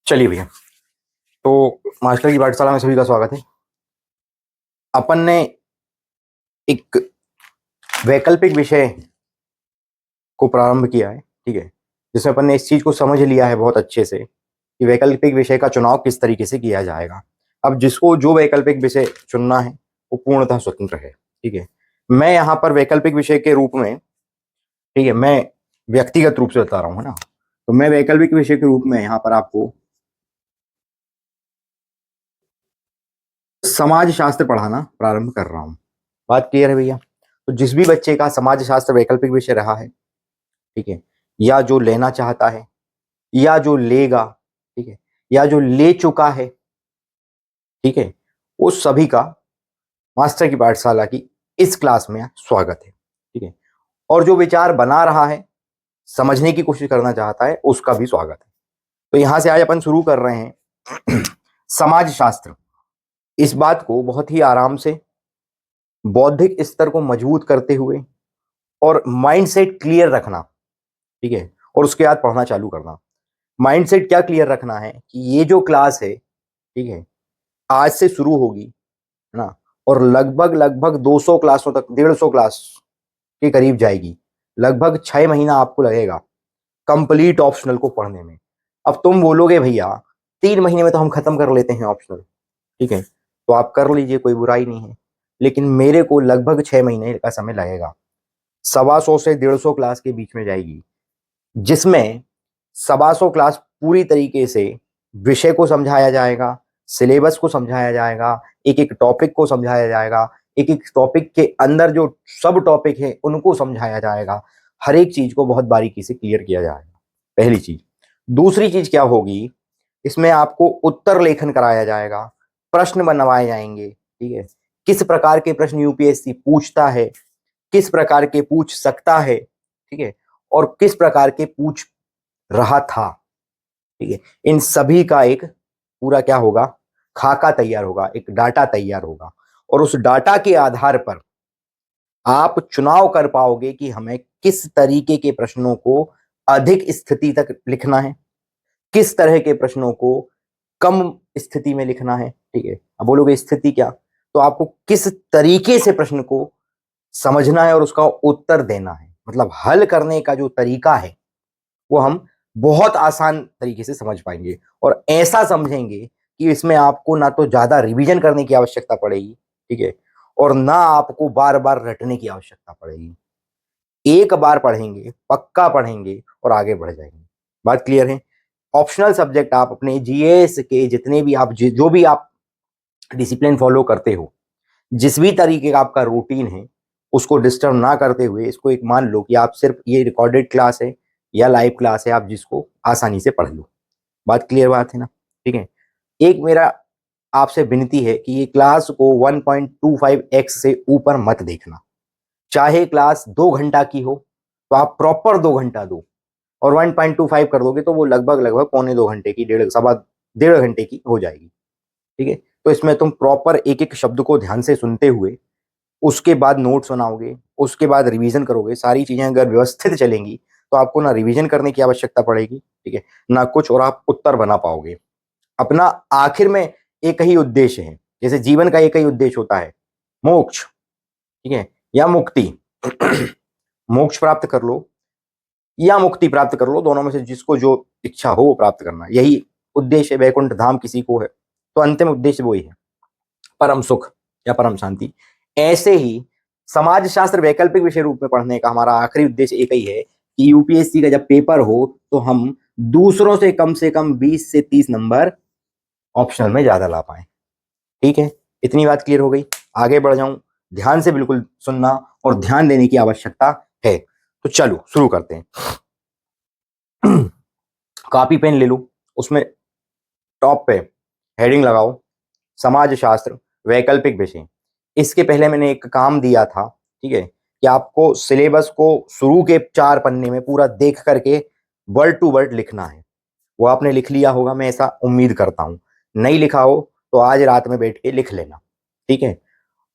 चलिए भैया, तो मास्टर की पाठशाला में सभी का स्वागत है। अपन ने एक वैकल्पिक विषय को प्रारंभ किया है, ठीक है, जिसमें अपन ने इस चीज को समझ लिया है बहुत अच्छे से कि वैकल्पिक विषय का चुनाव किस तरीके से किया जाएगा। अब जिसको जो वैकल्पिक विषय चुनना है वो पूर्णतः स्वतंत्र है, ठीक है। मैं यहाँ पर वैकल्पिक विषय के रूप में, ठीक है, मैं व्यक्तिगत रूप से बता रहा हूँ, है ना। तो मैं वैकल्पिक विषय के रूप में यहाँ पर आपको समाज शास्त्र पढ़ाना प्रारंभ कर रहा हूँ। बात क्लियर है भैया? तो जिस भी बच्चे का समाज शास्त्र वैकल्पिक विषय रहा है, ठीक है, या जो लेना चाहता है या जो लेगा, ठीक है, या जो ले चुका है, ठीक है, वो सभी का मास्टर की पाठशाला की इस क्लास में स्वागत है, ठीक है। और जो विचार बना रहा है, समझने की कोशिश करना चाहता है, उसका भी स्वागत है। तो यहां से आज अपन शुरू कर रहे हैं समाज शास्त्र। इस बात को बहुत ही आराम से बौद्धिक स्तर को मजबूत करते हुए और माइंडसेट क्लियर रखना, ठीक है, और उसके बाद पढ़ना चालू करना। माइंडसेट क्या क्लियर रखना है कि ये जो क्लास है, ठीक है, आज से शुरू होगी, है ना, और लगभग लगभग 200 क्लासों तक, 150 क्लास के करीब जाएगी। लगभग 6 महीना आपको लगेगा कंप्लीट ऑप्शनल को पढ़ने में। अब तुम बोलोगे भैया 3 महीने में तो हम खत्म कर लेते हैं ऑप्शनल, ठीक है, तो आप कर लीजिए, कोई बुराई नहीं है, लेकिन मेरे को लगभग 6 महीने का समय लगेगा। 125 से 150 क्लास के बीच में जाएगी, जिसमें 125 क्लास पूरी तरीके से विषय को समझाया जाएगा, सिलेबस को समझाया जाएगा, एक एक टॉपिक को समझाया जाएगा, एक एक टॉपिक के अंदर जो सब टॉपिक है उनको समझाया जाएगा, हर एक चीज को बहुत बारीकी से क्लियर किया जाएगा। पहली चीज। दूसरी चीज क्या होगी, इसमें आपको उत्तर लेखन कराया जाएगा, प्रश्न बनवाए जाएंगे, ठीक है, किस प्रकार के प्रश्न यूपीएससी पूछता है, किस प्रकार के पूछ सकता है, ठीक है, और किस प्रकार के पूछ रहा था, ठीक है, इन सभी का एक पूरा क्या होगा, खाका तैयार होगा, एक डाटा तैयार होगा, और उस डाटा के आधार पर आप चुनाव कर पाओगे कि हमें किस तरीके के प्रश्नों को अधिक स्थिति तक लिखना है, किस तरह के प्रश्नों को कम स्थिति में लिखना है, ठीक है। अब बोलोगे स्थिति क्या, तो आपको किस तरीके से प्रश्न को समझना है और उसका उत्तर देना है, मतलब हल करने का जो तरीका है वो हम बहुत आसान तरीके से समझ पाएंगे, और ऐसा समझेंगे कि इसमें आपको ना तो ज्यादा रिवीजन करने की आवश्यकता पड़ेगी, ठीक है, और ना आपको बार बार रटने की आवश्यकता पड़ेगी। एक बार पढ़ेंगे, पक्का पढ़ेंगे और आगे बढ़ जाएंगे। बात क्लियर है? ऑप्शनल सब्जेक्ट आप अपने जीएस के जितने भी आप जो भी आप डिसिप्लिन फॉलो करते हो, जिस भी तरीके का आपका रूटीन है, उसको डिस्टर्ब ना करते हुए इसको एक मान लो कि आप सिर्फ ये रिकॉर्डेड क्लास है या लाइव क्लास है, आप जिसको आसानी से पढ़ लो। बात क्लियर बात है ना, ठीक है। एक मेरा आपसे विनती है कि ये क्लास को 1.25x से ऊपर मत देखना। चाहे क्लास 2 घंटा की हो तो आप प्रॉपर 2 घंटा दो, और 1.25 कर दोगे तो वो लगभग लगभग पौने 2 घंटे की, 1.5 की हो जाएगी, ठीक है। तो इसमें तुम प्रॉपर एक एक शब्द को ध्यान से सुनते हुए उसके बाद नोट्स बनाओगे, उसके बाद रिवीजन करोगे। सारी चीजें अगर व्यवस्थित चलेंगी तो आपको ना रिवीजन करने की आवश्यकता पड़ेगी, ठीक है, ना कुछ, और आप उत्तर बना पाओगे। अपना आखिर में एक ही उद्देश्य है, जैसे जीवन का एक ही उद्देश्य होता है, मोक्ष, ठीक है, या मुक्ति। मोक्ष प्राप्त कर लो या मुक्ति प्राप्त कर लो, दोनों में से जिसको जो इच्छा हो वो प्राप्त करना, यही उद्देश्य है। वैकुंठ धाम किसी को है तो अंतिम उद्देश्य वही है, परम सुख या परम शांति। ऐसे ही समाज शास्त्र वैकल्पिक विषय रूप में पढ़ने का हमारा आखिरी उद्देश्य एक ही है कि यूपीएससी का जब पेपर हो तो हम दूसरों से कम 20 से 30 नंबर ऑप्शनल में ज्यादा ला पाए, ठीक है। इतनी बात क्लियर हो गई? आगे बढ़ जाऊं? ध्यान से बिल्कुल सुनना और ध्यान देने की आवश्यकता है। तो चलो शुरू करते हैं। कॉपी पेन ले लो, उसमें टॉप पे हेडिंग लगाओ, समाज शास्त्र वैकल्पिक विषय। इसके पहले मैंने एक काम दिया था, ठीक है, कि आपको सिलेबस को शुरू के 4 पन्ने में पूरा देख करके वर्ड टू वर्ड लिखना है। वो आपने लिख लिया होगा, मैं ऐसा उम्मीद करता हूं। नहीं लिखा हो तो आज रात में बैठ के लिख लेना, ठीक है।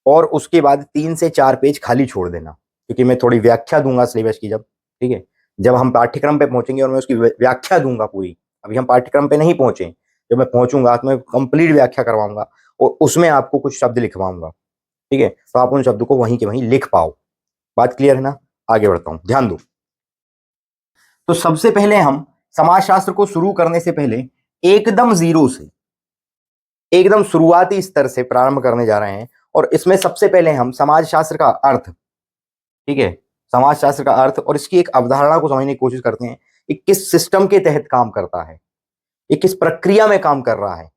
और उसके बाद 3 से 4 पेज खाली छोड़ देना, क्योंकि मैं थोड़ी व्याख्या दूंगा सिलेबस की जब, ठीक है, जब हम पाठ्यक्रम पे पहुंचेंगे और मैं उसकी व्याख्या दूंगा पूरी। अभी हम पाठ्यक्रम पे नहीं पहुंचे, जब मैं पहुंचूंगा तो मैं कंप्लीट व्याख्या करवाऊंगा और उसमें आपको कुछ शब्द लिखवाऊंगा, ठीक है, तो आप उन शब्दों को वहीं के वहीं लिख पाओ। बात क्लियर है ना? आगे बढ़ता हूं, ध्यान दो। तो सबसे पहले हम समाजशास्त्र को शुरू करने से पहले एकदम जीरो से, एकदम शुरुआती स्तर से प्रारंभ करने जा रहे हैं। और इसमें सबसे पहले हम समाजशास्त्र का अर्थ, ठीक है, समाजशास्त्र का अर्थ और इसकी एक अवधारणा को समझने की कोशिश करते हैं। ये किस सिस्टम के तहत काम करता है, ये किस प्रक्रिया में काम कर रहा है,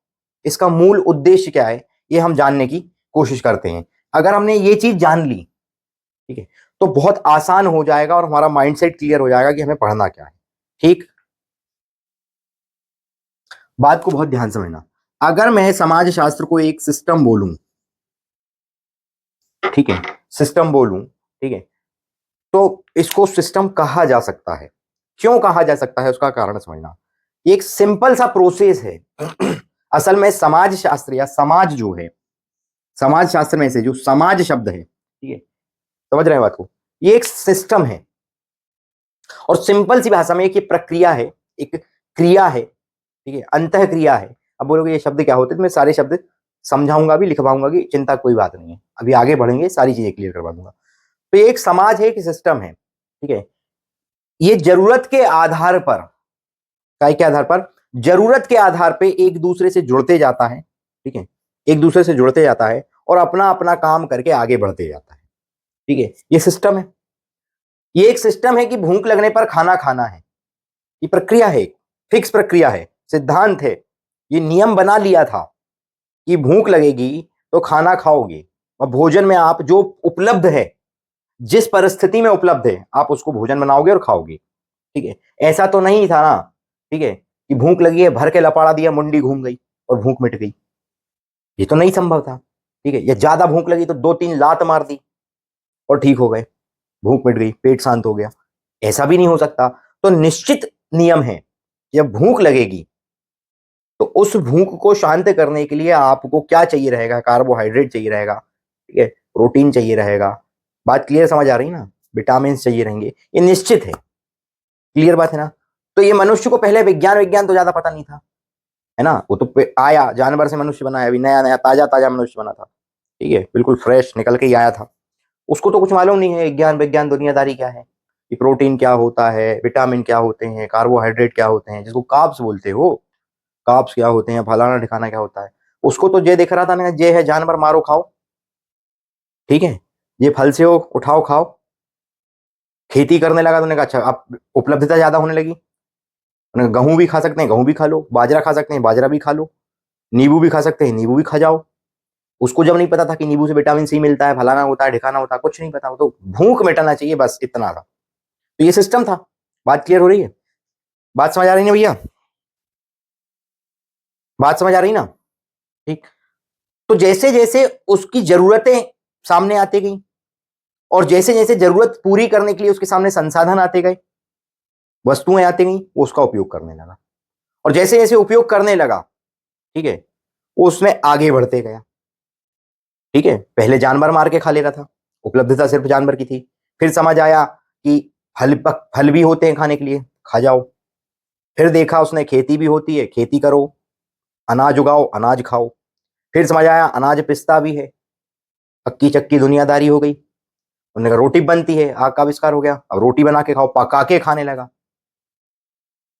इसका मूल उद्देश्य क्या है, ये हम जानने की कोशिश करते हैं। अगर हमने ये चीज जान ली, ठीक है, तो बहुत आसान हो जाएगा और हमारा माइंडसेट क्लियर हो जाएगा कि हमें पढ़ना क्या है। ठीक, बात को बहुत ध्यान समझना। अगर मैं समाजशास्त्र को एक सिस्टम बोलूं, ठीक है, सिस्टम बोलूं, ठीक है, तो इसको सिस्टम कहा जा सकता है। क्यों कहा जा सकता है, उसका कारण समझना। ये एक सिंपल सा प्रोसेस है। असल में समाज शास्त्र या समाज जो है, समाज शास्त्र में से जो समाज शब्द है, ठीक है, समझ रहे हैं बात को, ये एक सिस्टम है और सिंपल सी भाषा में एक ये प्रक्रिया है, एक क्रिया है, ठीक है, अंतः क्रिया है। अब बोलोगे ये शब्द क्या होते हैं, तो मैं सारे शब्द समझाऊंगा भी, लिखवाऊंगा भी, चिंता कोई बात नहीं है, अभी आगे बढ़ेंगे सारी चीजें क्लियर करवा दूंगा। तो ये एक समाज है, एक सिस्टम है, ठीक है, ये जरूरत के आधार पर, काय के आधार पर, जरूरत के आधार पे एक दूसरे से जुड़ते जाता है, ठीक है, एक दूसरे से जुड़ते जाता है और अपना अपना काम करके आगे बढ़ते जाता है, ठीक है, ये सिस्टम है। ये एक सिस्टम है कि भूख लगने पर खाना खाना है, ये प्रक्रिया है, फिक्स प्रक्रिया है, सिद्धांत है, ये नियम बना लिया था कि भूख लगेगी तो खाना खाओगे और भोजन में आप जो उपलब्ध है, जिस परिस्थिति में उपलब्ध है, आप उसको भोजन बनाओगे और खाओगे, ठीक है। ऐसा तो नहीं था ना, ठीक है, कि भूख लगी है, भर के लपाड़ा दिया, मुंडी घूम गई और भूख मिट गई, ये तो नहीं संभव था, ठीक है। या ज्यादा भूख लगी तो 2-3 लात मार दी और ठीक हो गए, भूख मिट गई, पेट शांत हो गया, ऐसा भी नहीं हो सकता। तो निश्चित नियम है, जब भूख लगेगी तो उस भूख को शांत करने के लिए आपको क्या चाहिए रहेगा, कार्बोहाइड्रेट चाहिए रहेगा, ठीक है, प्रोटीन चाहिए रहेगा। बात क्लियर समझ आ रही है ना? विटामिन चाहिए रहेंगे, ये निश्चित है, क्लियर बात है ना? तो ये मनुष्य को पहले विज्ञान विज्ञान तो ज्यादा पता नहीं था, है ना, वो तो आया जानवर से मनुष्य बनाया, अभी नया नया ताजा ताजा मनुष्य बना था, ठीक है, बिल्कुल फ्रेश निकल के ही आया था। उसको तो कुछ मालूम नहीं है विज्ञान विज्ञान दुनियादारी क्या है, कि प्रोटीन क्या होता है, विटामिन क्या होते हैं, कार्बोहाइड्रेट क्या होते हैं, जिसको कार्ब्स बोलते हो, कार्ब्स क्या होते हैं, फलाना ठिकाना क्या होता है, उसको तो ये दिख रहा था ना, ये है जानवर, मारो खाओ, ठीक है, ये फल से हो, उठाओ खाओ। खेती करने लगा तो उन्होंने कहा अच्छा, अब उपलब्धता ज्यादा होने लगी, उन्होंने गेहूं भी खा सकते हैं, गेहूं भी खा लो, बाजरा खा सकते हैं, बाजरा भी खा लो, नींबू भी खा सकते हैं, नींबू भी खा जाओ। उसको जब नहीं पता था कि नींबू से विटामिन सी मिलता है, फलाना होता है, ढिकाना होता है, कुछ नहीं पता, वो तो भूख मिटाना चाहिए, बस इतना था। तो ये सिस्टम था। बात क्लियर हो रही है? बात समझ आ रही है भैया? बात समझ आ रही ना? ठीक। तो जैसे जैसे उसकी जरूरतें सामने आती गई और जैसे जैसे जरूरत पूरी करने के लिए उसके सामने संसाधन आते गए, वस्तुएं आती गई, वो उसका उपयोग करने लगा और जैसे जैसे उपयोग करने लगा, ठीक है, वो उसमें आगे बढ़ते गया, ठीक है। पहले जानवर मार के खा लेता था, उपलब्धता सिर्फ जानवर की थी। फिर समझ आया कि फल भी होते हैं खाने के लिए, खा जाओ। फिर देखा उसने खेती भी होती है, खेती करो, अनाज उगाओ, अनाज खाओ। फिर समझ आया अनाज पिसता भी है, पक्की चक्की दुनियादारी हो गई। उन्होंने कहा रोटी बनती है, आग का आविष्कार हो गया, अब रोटी बना के खाओ, पका के खाने लगा।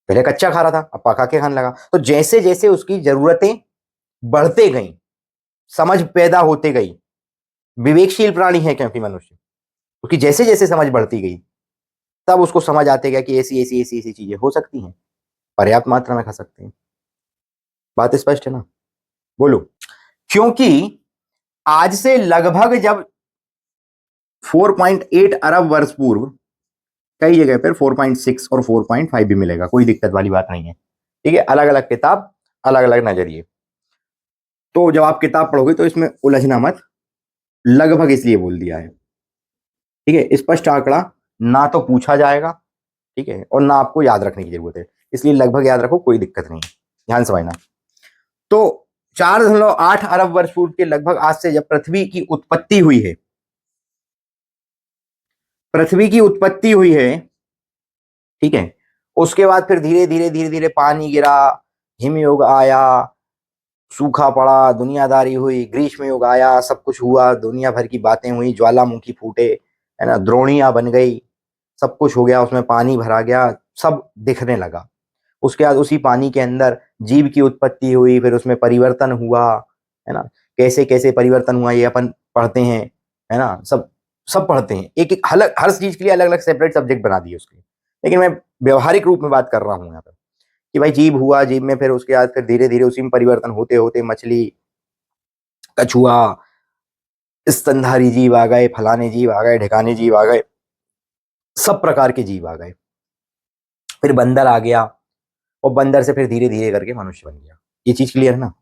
पहले कच्चा खा रहा था, अब पका के खाने लगा। तो जैसे जैसे उसकी जरूरतें बढ़ते गई, समझ पैदा होते गई, विवेकशील प्राणी है क्योंकि मनुष्य, क्योंकि जैसे जैसे समझ बढ़ती गई तब उसको समझ आते गया कि ऐसी ऐसी ऐसी ऐसी चीजें हो सकती हैं, पर्याप्त मात्रा में खा सकते हैं। बात स्पष्ट है ना? बोलो। क्योंकि आज से लगभग जब 4.8 अरब वर्ष पूर्व, कई जगह पर 4.6 और 4.5 भी मिलेगा, कोई दिक्कत वाली बात नहीं है, ठीक है, अलग अलग किताब, अलग अलग नजरिए। तो जब आप किताब पढ़ोगे तो इसमें उलझना मत, लगभग इसलिए बोल दिया है, ठीक है, स्पष्ट आंकड़ा ना तो पूछा जाएगा, ठीक है, और ना आपको याद रखने की जरूरत है, इसलिए लगभग याद रखो, कोई दिक्कत नहीं है, ध्यान समझना। तो 4.8 अरब वर्ष पूर्व के लगभग आज से जब पृथ्वी की उत्पत्ति हुई है, पृथ्वी की उत्पत्ति हुई है, ठीक है, उसके बाद फिर धीरे धीरे धीरे धीरे पानी गिरा, हिमयुग आया, सूखा पड़ा, दुनियादारी हुई, ग्रीष्म युग आया, सब कुछ हुआ, दुनिया भर की बातें हुई, ज्वालामुखी फूटे, है ना, द्रोणियां बन गई, सब कुछ हो गया, उसमें पानी भरा गया, सब दिखने लगा। उसके बाद उसी पानी के अंदर जीव की उत्पत्ति हुई, फिर उसमें परिवर्तन हुआ, है ना, कैसे कैसे परिवर्तन हुआ ये अपन पढ़ते हैं, है ना, सब सब पढ़ते हैं, एक एक अलग, हर चीज के लिए अलग अलग सेपरेट सब्जेक्ट बना दिए उसके। लेकिन मैं व्यवहारिक रूप में बात कर रहा हूँ यहाँ पर, कि भाई जीव हुआ, जीव में फिर उसके बाद फिर धीरे धीरे उसी में परिवर्तन होते होते मछली, कछुआ, स्तनधारी जीव आ गए, फलाने जीव आ गए, ढिकाने जीव आ गए, सब प्रकार के जीव आ गए, फिर बंदर आ गया, और बंदर से फिर धीरे धीरे करके मनुष्य बन गया। ये चीज क्लियर है ना?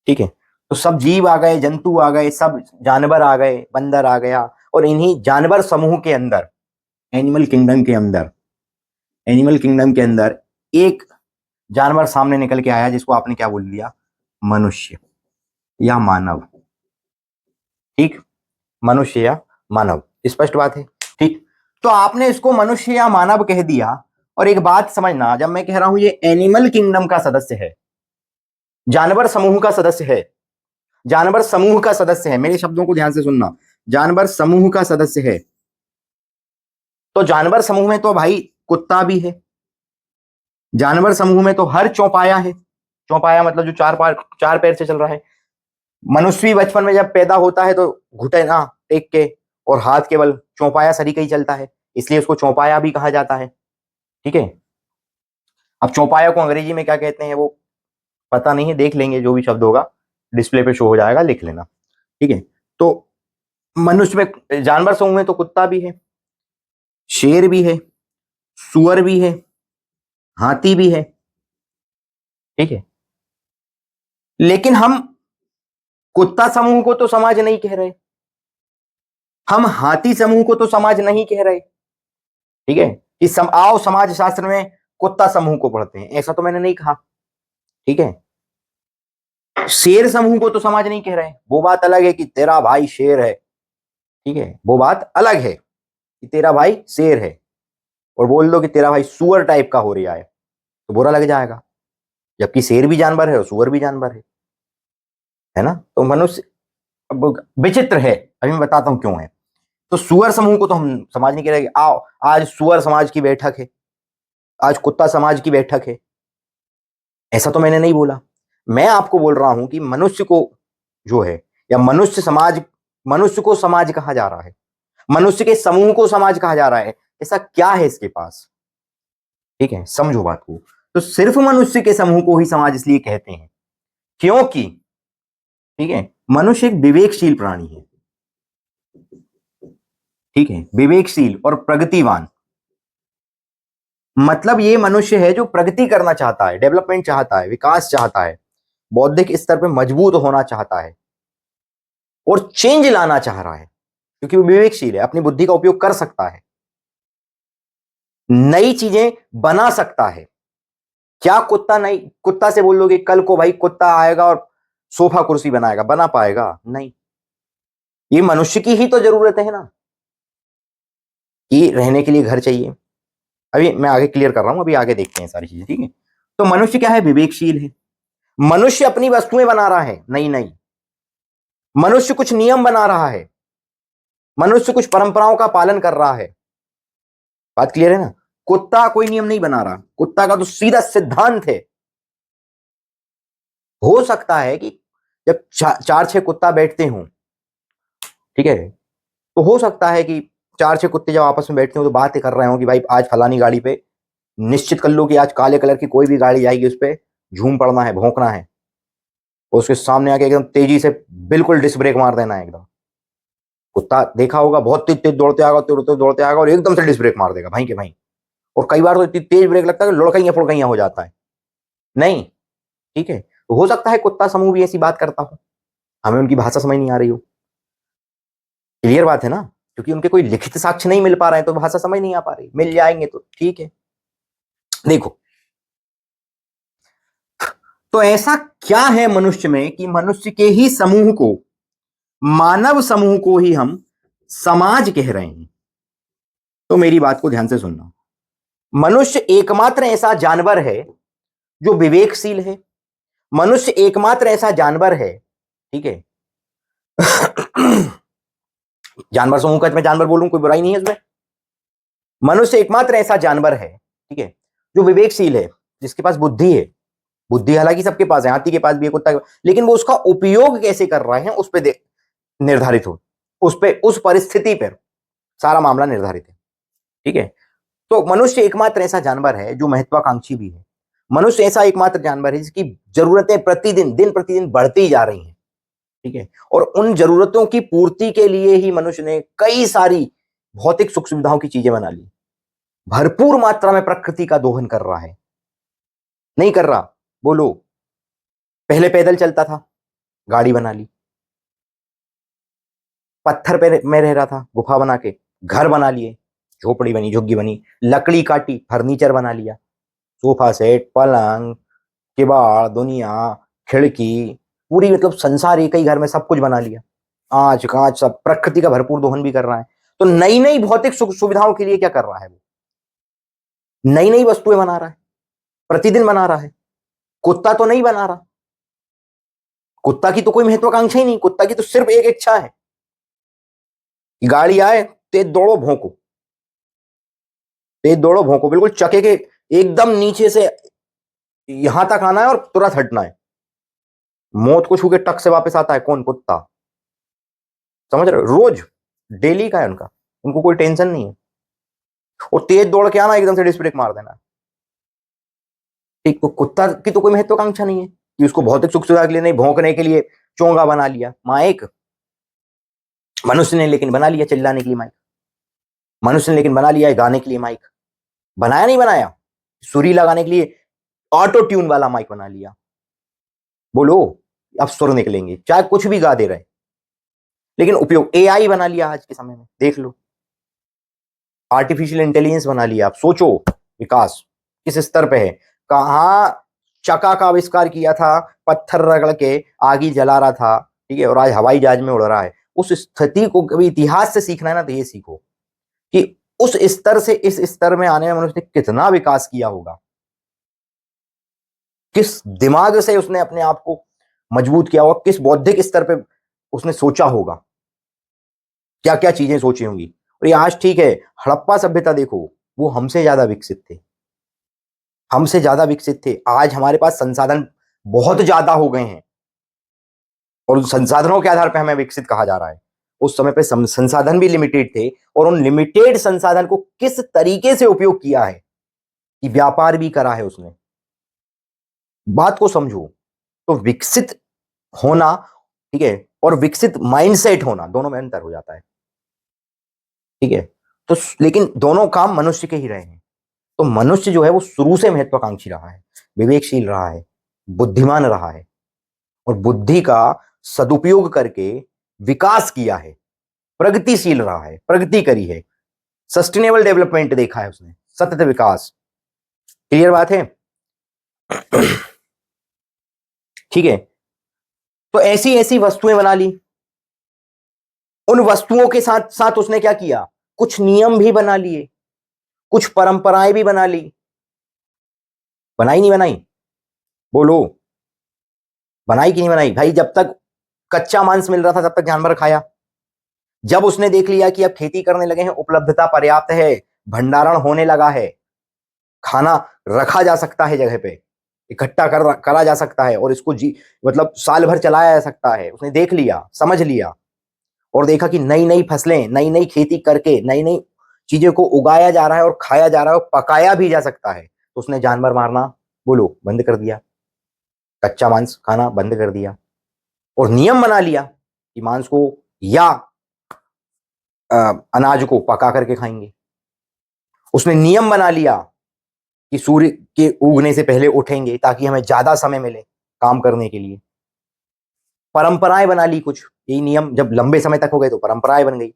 ठीक है, तो सब जीव आ गए, जंतु आ गए, सब जानवर आ गए, बंदर आ गया, और इन्हीं जानवर समूह के अंदर, एनिमल किंगडम के अंदर, एनिमल किंगडम के अंदर एक जानवर सामने निकल के आया, जिसको आपने क्या बोल दिया? मनुष्य या मानव। ठीक, मनुष्य या मानव, स्पष्ट बात है। ठीक, तो आपने इसको मनुष्य या मानव कह दिया, और एक बात समझना, जब मैं कह रहा हूं ये एनिमल किंगडम का सदस्य है, जानवर समूह का सदस्य है, जानवर समूह का सदस्य है, मेरे शब्दों को ध्यान से सुनना, जानवर समूह का सदस्य है, तो जानवर समूह में तो भाई कुत्ता भी है, जानवर समूह में तो हर चौपाया है, चौपाया मतलब जो चार पैर से चल रहा है। मनुष्य भी बचपन में जब पैदा होता है तो घुटना टेक के और हाथ केवल चौपाया सरीका ही चलता है, इसलिए उसको चौपाया भी कहा जाता है। ठीक है, अब चौपाया को अंग्रेजी में क्या कहते हैं वो पता नहीं है, देख लेंगे, जो भी शब्द होगा डिस्प्ले पे शो हो जाएगा, लिख लेना। ठीक है, तो मनुष्य में, जानवर समूह में तो कुत्ता भी है, शेर भी है, सुअर भी है, हाथी भी है। ठीक है, लेकिन हम कुत्ता समूह को तो समाज नहीं कह रहे, हम हाथी समूह को तो समाज नहीं कह रहे। ठीक है, कि आओ समाज शास्त्र में कुत्ता समूह को पढ़ते हैं, ऐसा तो मैंने नहीं कहा। ठीक है, शेर समूह को तो समाज नहीं कह रहे, वो बात अलग है कि तेरा भाई शेर है। ठीक है, वो बात अलग है कि तेरा भाई शेर है, और बोल दो कि तेरा भाई सुअर टाइप का हो रहा है, तो बुरा लग जाएगा, जबकि शेर भी जानवर है और सुअर भी जानवर है ना। तो मनुष्य अब विचित्र है, अभी मैं बताता हूं क्यों है। तो सुअर समूह को तो हम समाज नहीं कह रहे, आओ आज सुअर समाज की बैठक है, आज कुत्ता समाज की बैठक है, ऐसा तो मैंने नहीं बोला। मैं आपको बोल रहा हूं कि मनुष्य को जो है, या मनुष्य समाज, मनुष्य को समाज कहा जा रहा है, मनुष्य के समूह को समाज कहा जा रहा है, ऐसा क्या है इसके पास? ठीक है, समझो बात को। तो सिर्फ मनुष्य के समूह को ही समाज इसलिए कहते हैं क्योंकि, ठीक है, मनुष्य एक विवेकशील प्राणी है। ठीक है, विवेकशील और प्रगतिवान, मतलब ये मनुष्य है जो प्रगति करना चाहता है, डेवलपमेंट चाहता है, विकास चाहता है, बौद्धिक स्तर पे मजबूत होना चाहता है, और चेंज लाना चाह रहा है, क्योंकि वो विवेकशील है, अपनी बुद्धि का उपयोग कर सकता है, नई चीजें बना सकता है। क्या कुत्ता नहीं, कुत्ता से बोल दोगे कल को भाई कुत्ता आएगा और सोफा कुर्सी बनाएगा, बना पाएगा? नहीं। ये मनुष्य की ही तो जरूरत है ना, कि रहने के लिए घर चाहिए। अभी मैं आगे क्लियर कर रहा हूं, अभी आगे देखते हैं सारी चीजें। ठीक है, तो मनुष्य क्या है? विवेकशील है, मनुष्य अपनी वस्तुएं बना रहा है नई नई, मनुष्य कुछ नियम बना रहा है, मनुष्य कुछ परंपराओं का पालन कर रहा है। बात क्लियर है ना? कुत्ता कोई नियम नहीं बना रहा, कुत्ता का तो सीधा सिद्धांत है। हो सकता है कि जब चार छह कुत्ता बैठते हों, ठीक है, तो हो सकता है कि चार छह कुत्ते जब आपस में बैठते हो तो बात कर रहे हो कि भाई आज फलानी गाड़ी पे निश्चित कर लो कि आज काले कलर की कोई भी गाड़ी आएगी, उस पर झूम पड़ना है, भौंकना है, और उसके सामने आके एकदम तेजी से बिल्कुल डिस्क ब्रेक मार देना है एकदम। कुत्ता देखा होगा, बहुत तेज तेज दौड़ते आएगा, दौड़ते दौड़ते आएगा और एकदम से डिस्क ब्रेक मार देगा भाई के भाई, और कई बार तो इतनी तेज ब्रेक लगता है कि लुढ़कइया फुड़कइया हो जाता है। नहीं, ठीक है, तो हो सकता है कुत्ता समूह भी ऐसी बात करता हो, हमें उनकी भाषा समझ नहीं आ रही हो। क्लियर बात है ना? क्योंकि उनके कोई लिखित साक्ष्य नहीं मिल पा रहे हैं, तो भाषा समझ नहीं आ पा रही, मिल जाएंगे तो ठीक है। देखो, तो ऐसा क्या है मनुष्य में कि मनुष्य के ही समूह को, मानव समूह को ही हम समाज कह रहे हैं? तो मेरी बात को ध्यान से सुनना, मनुष्य एकमात्र ऐसा जानवर है जो विवेकशील है। मनुष्य एकमात्र ऐसा जानवर है, ठीक है। जानवर समूह का मैं जानवर बोलूं, कोई बुराई नहीं है इसमें। मनुष्य एकमात्र ऐसा जानवर है, ठीक है, जो विवेकशील है, जिसके पास बुद्धि है। बुद्धि हालांकि सबके पास है, हाथी के पास भी है, कुत्ता के पास, लेकिन वो उसका उपयोग कैसे कर रहे हैं उस पर निर्धारित हो, उस पे, उस परिस्थिति पर सारा मामला निर्धारित है, ठीक है। तो मनुष्य एकमात्र ऐसा जानवर है जो महत्वाकांक्षी भी है। मनुष्य ऐसा एकमात्र जानवर है जिसकी जरूरतें प्रतिदिन, दिन प्रतिदिन बढ़ती जा रही हैं, ठीक है। और उन जरूरतों की पूर्ति के लिए ही मनुष्य ने कई सारी भौतिक सुख सुविधाओं की चीजें बना ली। भरपूर मात्रा में प्रकृति का दोहन कर रहा है, नहीं कर रहा? बोलो। पहले पैदल चलता था, गाड़ी बना ली। पत्थर पे में रह रहा था, गुफा बना के घर बना लिए, झोपड़ी बनी, झुग्गी बनी। लकड़ी काटी, फर्नीचर बना लिया, सोफा सेट, पलंग, किवाड़, दुनिया, खिड़की, पूरी मतलब संसार एक ही घर में सब कुछ बना लिया। आंच कांच सब, प्रकृति का भरपूर दोहन भी कर रहा है। तो नई नई भौतिक सुख सुविधाओं के लिए क्या कर रहा है वो? नई नई वस्तुएं बना रहा है, प्रतिदिन बना रहा है। कुत्ता तो नहीं बना रहा, कुत्ता की तो कोई महत्वाकांक्षा ही नहीं। कुत्ता की तो सिर्फ एक इच्छा है, गाड़ी आए तेज दौड़ो भौंको, तेज दौड़ो भौंको, बिल्कुल चके के एकदम नीचे से यहां तक आना है और तुरंत हटना है। मौत को छू के टक से वापस आता है कौन? कुत्ता। समझ रहे हो? रोज डेली का है उनका, उनको कोई टेंशन नहीं है। और तेज दौड़ के आना, एकदम से डिस्क ब्रेक मार देना, ठीक। तो कुत्ता की तो कोई महत्वाकांक्षा नहीं है कि उसको भौतिक सुख सुविधा के लिए नहीं, भौंकने के लिए चोंगा बना लिया माइक। मनुष्य ने लेकिन बना लिया चिल्लाने के लिए माइक। मनुष्य ने लेकिन बना लिया है गाने के लिए माइक। बनाया नहीं बनाया? सुरी लगाने के लिए ऑटो ट्यून वाला माइक बना लिया। बोलो, अब सुर निकलेंगे चाहे कुछ भी गा दे रहे। लेकिन उपयोग एआई बना लिया आज के समय में, देख लो। आर्टिफिशियल इंटेलिजेंस बना लिया। आप सोचो विकास किस स्तर पे है। कहां चका का आविष्कार किया था, पत्थर रगड़ के आग ही जला रहा था, ठीक है, और आज हवाई जहाज में उड़ रहा है। उस स्थिति को कभी इतिहास से सीखना है ना, तो ये सीखो कि उस स्तर से इस स्तर में आने में मनुष्य ने कितना विकास किया होगा, किस दिमाग से उसने अपने आप को मजबूत किया होगा, किस बौद्धिक स्तर पे उसने सोचा होगा, क्या क्या चीजें सोची होंगी। और ये आज ठीक है, हड़प्पा सभ्यता देखो, वो हमसे ज्यादा विकसित थे, हमसे ज्यादा विकसित थे। आज हमारे पास संसाधन बहुत ज्यादा हो गए हैं और उन संसाधनों के आधार पर हमें विकसित कहा जा रहा है। उस समय पे संसाधन भी लिमिटेड थे, और उन लिमिटेड संसाधन को किस तरीके से उपयोग किया है कि व्यापार भी करा है उसने। बात को समझो। तो विकसित होना, ठीक है, और विकसित माइंडसेट होना, दोनों में अंतर हो जाता है, ठीक है। तो लेकिन दोनों काम मनुष्य के ही रहे हैं। तो मनुष्य जो है वो शुरू से महत्वाकांक्षी रहा है, विवेकशील रहा है, बुद्धिमान रहा है, और बुद्धि का सदुपयोग करके विकास किया है, प्रगतिशील रहा है, प्रगति करी है, सस्टेनेबल डेवलपमेंट देखा है उसने, सतत विकास। क्लियर बात है? ठीक है। तो ऐसी ऐसी वस्तुएं बना ली। उन वस्तुओं के साथ साथ उसने क्या किया? कुछ नियम भी बना लिए, कुछ परंपराएं भी बना ली। बनाई नहीं बनाई? बोलो, बनाई कि नहीं बनाई? भाई जब तक कच्चा मांस मिल रहा था तब तक जानवर खाया। जब उसने देख लिया कि अब खेती करने लगे हैं, उपलब्धता पर्याप्त है, भंडारण होने लगा है, खाना रखा जा सकता है जगह पे, इकट्ठा करा जा सकता है, और इसको मतलब साल भर चलाया जा सकता है, उसने देख लिया, समझ लिया, और देखा कि नई नई फसलें, नई नई खेती करके नई नई चीजों को उगाया जा रहा है और खाया जा रहा है और पकाया भी जा सकता है, तो उसने जानवर मारना, बोलो, बंद कर दिया। कच्चा मांस खाना बंद कर दिया, और नियम बना लिया कि मांस को या अनाज को पका करके खाएंगे। उसने नियम बना लिया कि सूर्य के उगने से पहले उठेंगे ताकि हमें ज्यादा समय मिले काम करने के लिए। परंपराएं बना ली कुछ, यही नियम जब लंबे समय तक हो गए तो परंपराएं बन गई।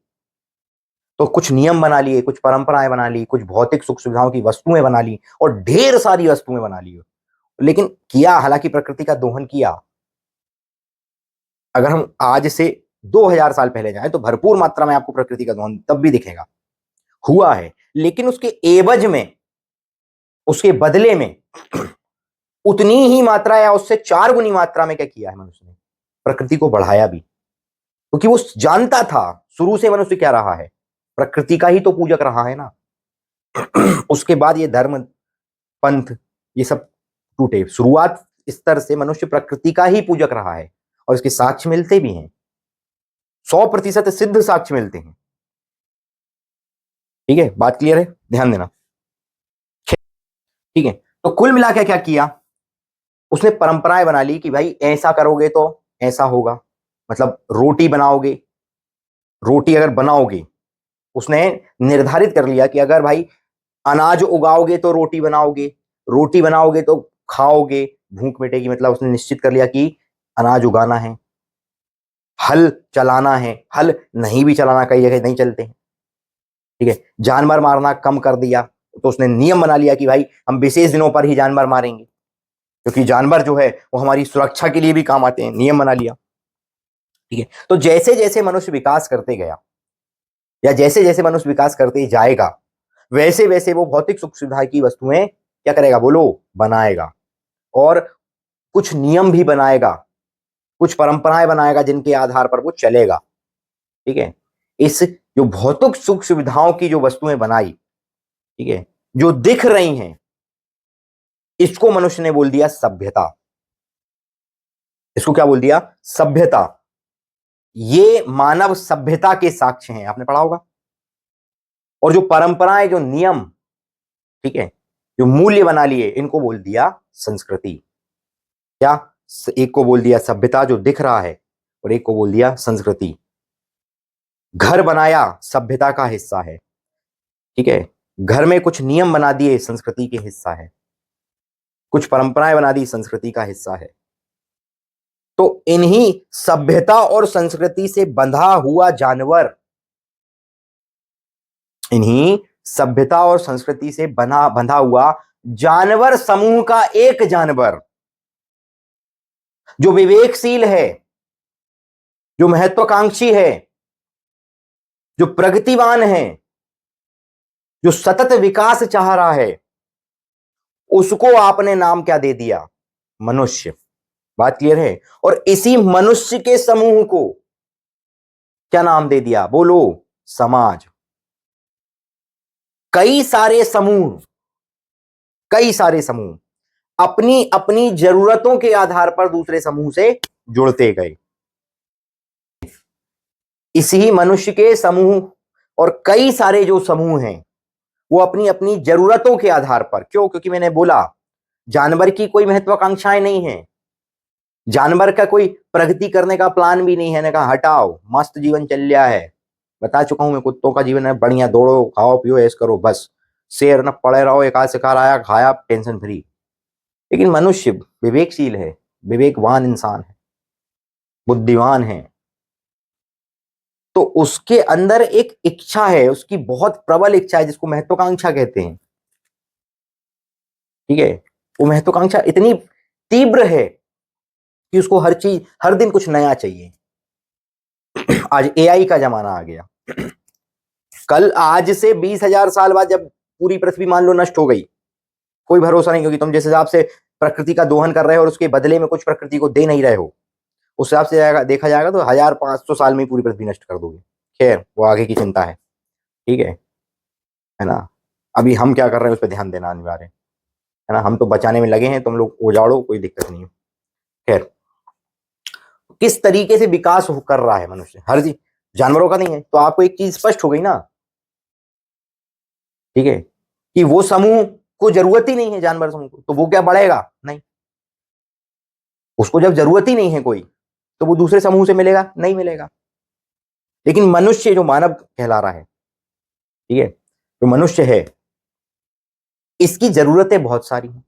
तो कुछ नियम बना लिए, कुछ परंपराएं बना ली, कुछ भौतिक सुख सुविधाओं की वस्तुएं बना ली, और ढेर सारी वस्तुएं बना ली। लेकिन किया, हालांकि प्रकृति का दोहन किया। अगर हम आज से 2000 साल पहले जाएं तो भरपूर मात्रा में आपको प्रकृति का दोहन तब भी दिखेगा, हुआ है। लेकिन उसके एवज में उसके बदले में उतनी ही मात्रा या उससे 4 गुनी मात्रा में क्या किया है मनुष्य ने, प्रकृति को बढ़ाया भी, क्योंकि वो जानता था शुरू से मनुष्य क्या रहा है, प्रकृति का ही तो पूजक रहा है ना। उसके बाद ये धर्म पंथ ये सब टूटे, शुरुआत स्तर से मनुष्य प्रकृति का ही पूजक रहा है, और इसके साक्ष्य मिलते भी हैं, 100% सिद्ध साक्ष्य मिलते हैं। ठीक है, बात क्लियर है, ध्यान देना। ठीक है, तो कुल मिला के क्या किया, उसने परंपराएं बना ली कि भाई ऐसा करोगे तो ऐसा होगा, मतलब रोटी बनाओगे, रोटी अगर बनाओगे, उसने निर्धारित कर लिया कि अगर भाई अनाज उगाओगे तो रोटी बनाओगे, रोटी बनाओगे तो खाओगे, भूख मिटेगी, मतलब उसने निश्चित कर लिया कि अनाज उगाना है, हल चलाना है, हल नहीं भी चलाना, कई जगह नहीं चलते हैं। ठीक है, जानवर मारना कम कर दिया, तो उसने नियम बना लिया कि भाई हम विशेष दिनों पर ही जानवर मारेंगे, क्योंकि जानवर जो है वो हमारी सुरक्षा के लिए भी काम आते हैं, नियम बना लिया। ठीक है, तो जैसे जैसे मनुष्य विकास करते गया, या जैसे जैसे मनुष्य विकास करते जाएगा, वैसे वैसे वो भौतिक सुख सुविधा की वस्तुएं क्या करेगा, बोलो, बनाएगा, और कुछ नियम भी बनाएगा, कुछ परंपराएं बनाएगा जिनके आधार पर वो चलेगा। ठीक है, इस जो भौतिक सुख सुविधाओं की जो वस्तुएं बनाई, ठीक है, जो दिख रही हैं, इसको मनुष्य ने बोल दिया सभ्यता। इसको क्या बोल दिया, सभ्यता। ये मानव सभ्यता के साक्ष्य हैं, आपने पढ़ा होगा। और जो परंपराएं, जो नियम, ठीक है, जो मूल्य बना लिए, इनको बोल दिया संस्कृति। क्या, एक को बोल दिया सभ्यता जो दिख रहा है, और एक को बोल दिया संस्कृति। घर बनाया सभ्यता का हिस्सा है, ठीक है, घर में कुछ नियम बना दिए संस्कृति के हिस्सा है, कुछ परंपराएं बना दी संस्कृति का हिस्सा है। तो इन्हीं सभ्यता और संस्कृति से बंधा हुआ जानवर, इन्हीं सभ्यता और संस्कृति से बंधा हुआ जानवर समूह का एक जानवर जो विवेकशील है, जो महत्वाकांक्षी है, जो प्रगतिवान है, जो सतत विकास चाह रहा है, उसको आपने नाम क्या दे दिया, मनुष्य। बात क्लियर है। और इसी मनुष्य के समूह को क्या नाम दे दिया, बोलो, समाज। कई सारे समूह, कई सारे समूह अपनी अपनी जरूरतों के आधार पर दूसरे समूह से जुड़ते गए। इसी मनुष्य के समूह और कई सारे जो समूह हैं, वो अपनी अपनी जरूरतों के आधार पर, क्यों, क्योंकि मैंने बोला जानवर की कोई महत्वाकांक्षाएं नहीं है, जानवर का कोई प्रगति करने का प्लान भी नहीं है, ने कहा हटाओ, मस्त जीवन चल रहा है, बता चुका हूं मैं, कुत्तों का जीवन है बढ़िया, दौड़ो, खाओ पियो, ऐश करो, बस। शेर न पड़े रहो, एक आध शिकार आया खाया, टेंशन फ्री। लेकिन मनुष्य विवेकशील है, विवेकवान इंसान है, बुद्धिमान है, तो उसके अंदर एक इच्छा है, उसकी बहुत प्रबल इच्छा है, जिसको महत्वाकांक्षा कहते हैं। ठीक है, वो महत्वाकांक्षा इतनी तीव्र है कि उसको हर चीज, हर दिन कुछ नया चाहिए। आज एआई का जमाना आ गया, कल आज से 20,000 साल बाद जब पूरी पृथ्वी मान लो नष्ट हो गई, कोई भरोसा नहीं, क्योंकि तुम जिस हिसाब से प्रकृति का दोहन कर रहे हो और उसके बदले में कुछ प्रकृति को दे नहीं रहे हो, उस हिसाब से देखा जाएगा तो 1,500 साल में पूरी पृथ्वी नष्ट कर दोगे। खैर, वो आगे की चिंता है। ठीक है ना, अभी हम क्या कर रहे हैं उस पर ध्यान देना अनिवार्य है ना, हम तो बचाने में लगे हैं, तुम लोग उजाड़ो, कोई दिक्कत नहीं है। खैर, किस तरीके से विकास कर रहा है मनुष्य, हर चीज, जानवरों का नहीं है, तो आपको एक चीज स्पष्ट हो गई ना, ठीक है, कि वो समूह को जरूरत ही नहीं है, जानवर समूह को, तो वो क्या बढ़ेगा, नहीं, उसको जब जरूरत ही नहीं है कोई, तो वो दूसरे समूह से मिलेगा, नहीं मिलेगा। लेकिन मनुष्य जो मानव कहला रहा है, ठीक है, जो मनुष्य है, इसकी जरूरतें बहुत सारी हैं,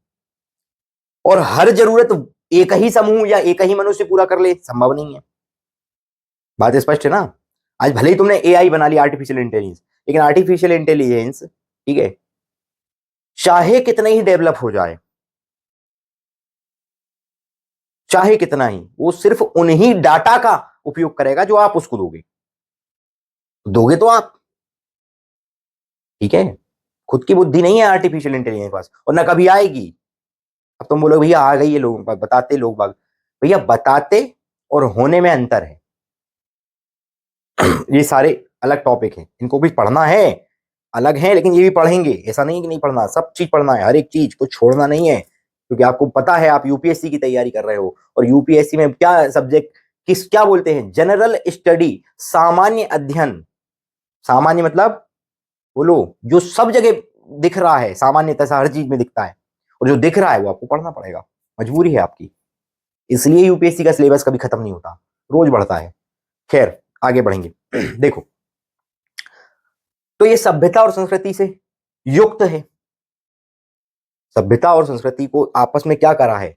और हर जरूरत एक ही समूह या एक ही मनुष्य पूरा कर ले, संभव नहीं है। बात स्पष्ट है ना। आज भले ही तुमने एआई बना लिया, आर्टिफिशियल इंटेलिजेंस, लेकिन आर्टिफिशियल इंटेलिजेंस, ठीक है, चाहे कितना ही डेवलप हो जाए, चाहे कितना ही, वो सिर्फ उन्हीं डाटा का उपयोग करेगा जो आप उसको दोगे, दोगे तो आप, ठीक है, खुद की बुद्धि नहीं है आर्टिफिशियल इंटेलिजेंस के पास, और ना कभी आएगी। अब तुम बोलोगे भैया आ गई है, लोग बताते लोग बाग, भैया बताते और होने में अंतर है। ये सारे अलग टॉपिक हैं, इनको भी पढ़ना है, अलग है, लेकिन ये भी पढ़ेंगे, ऐसा नहीं कि नहीं पढ़ना, सब चीज पढ़ना है, हर एक चीज को छोड़ना नहीं है, क्योंकि आपको पता है आप यूपीएससी की तैयारी कर रहे हो, और यूपीएससी में क्या सब्जेक्ट क्या बोलते हैं, जनरल स्टडी, सामान्य अध्ययन। सामान्य मतलब बोलो जो सब जगह दिख रहा है, सामान्यतः हर चीज में दिखता है, और जो दिख रहा है वो आपको पढ़ना पड़ेगा, मजबूरी है आपकी। इसलिए यूपीएससी का सिलेबस कभी खत्म नहीं होता, रोज बढ़ता है। खैर आगे बढ़ेंगे। देखो, तो ये सभ्यता और संस्कृति से युक्त है। सभ्यता और संस्कृति को आपस में क्या करा है,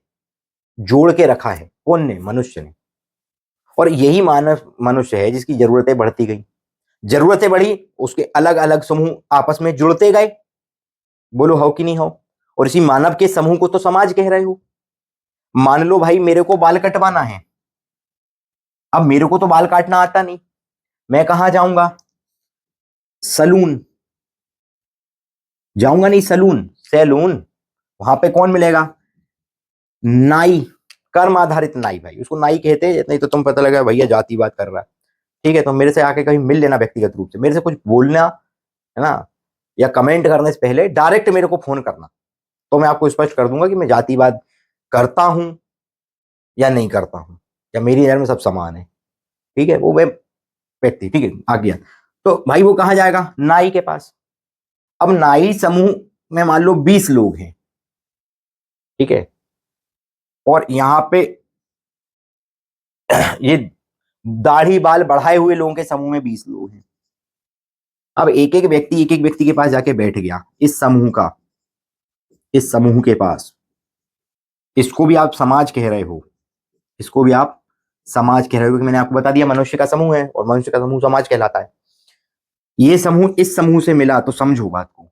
जोड़ के रखा है, कौन ने, मनुष्य ने। और यही मानव मनुष्य है जिसकी जरूरतें बढ़ती गई, जरूरतें बढ़ी, उसके अलग अलग समूह आपस में जुड़ते गए, बोलो हो कि नहीं हो। और इसी मानव के समूह को तो समाज कह रहे हो। मान लो भाई मेरे को बाल कटवाना है, अब मेरे को तो बाल काटना आता नहीं, मैं कहां जाऊंगा, सलून जाऊंगा, नहीं सलून, सैलून, वहां पे कौन मिलेगा, नाई, कर्म आधारित नाई, भाई उसको नाई कहते हैं, नहीं तो तुम पता लगा भैया जाति बात कर रहा है। ठीक है, तो मेरे से आके कहीं मिल लेना व्यक्तिगत रूप से, मेरे से कुछ बोलना है ना, या कमेंट करने से पहले डायरेक्ट मेरे को फोन करना, तो मैं आपको स्पष्ट कर दूंगा कि मैं जातिवाद करता हूं या नहीं करता हूं, या मेरी नजर में सब समान है। ठीक है, वो मैं व्यक्ति, ठीक है आ गया। तो भाई वो कहां जाएगा, नाई के पास। अब नाई समूह में मान लो 20 लोग हैं, ठीक है, और यहां पे ये दाढ़ी बाल बढ़ाए हुए लोगों के समूह में 20 लोग हैं। अब एक एक व्यक्ति के पास जाके बैठ गया, इस समूह का, इस समूह के पास, इसको भी आप समाज कह रहे हो, इसको भी आप समाज कह रहे हो, क्योंकि मैंने आपको बता दिया मनुष्य का समूह है, और मनुष्य का समूह समाज कहलाता है। ये समूह इस समूह से मिला, तो समझो बात को,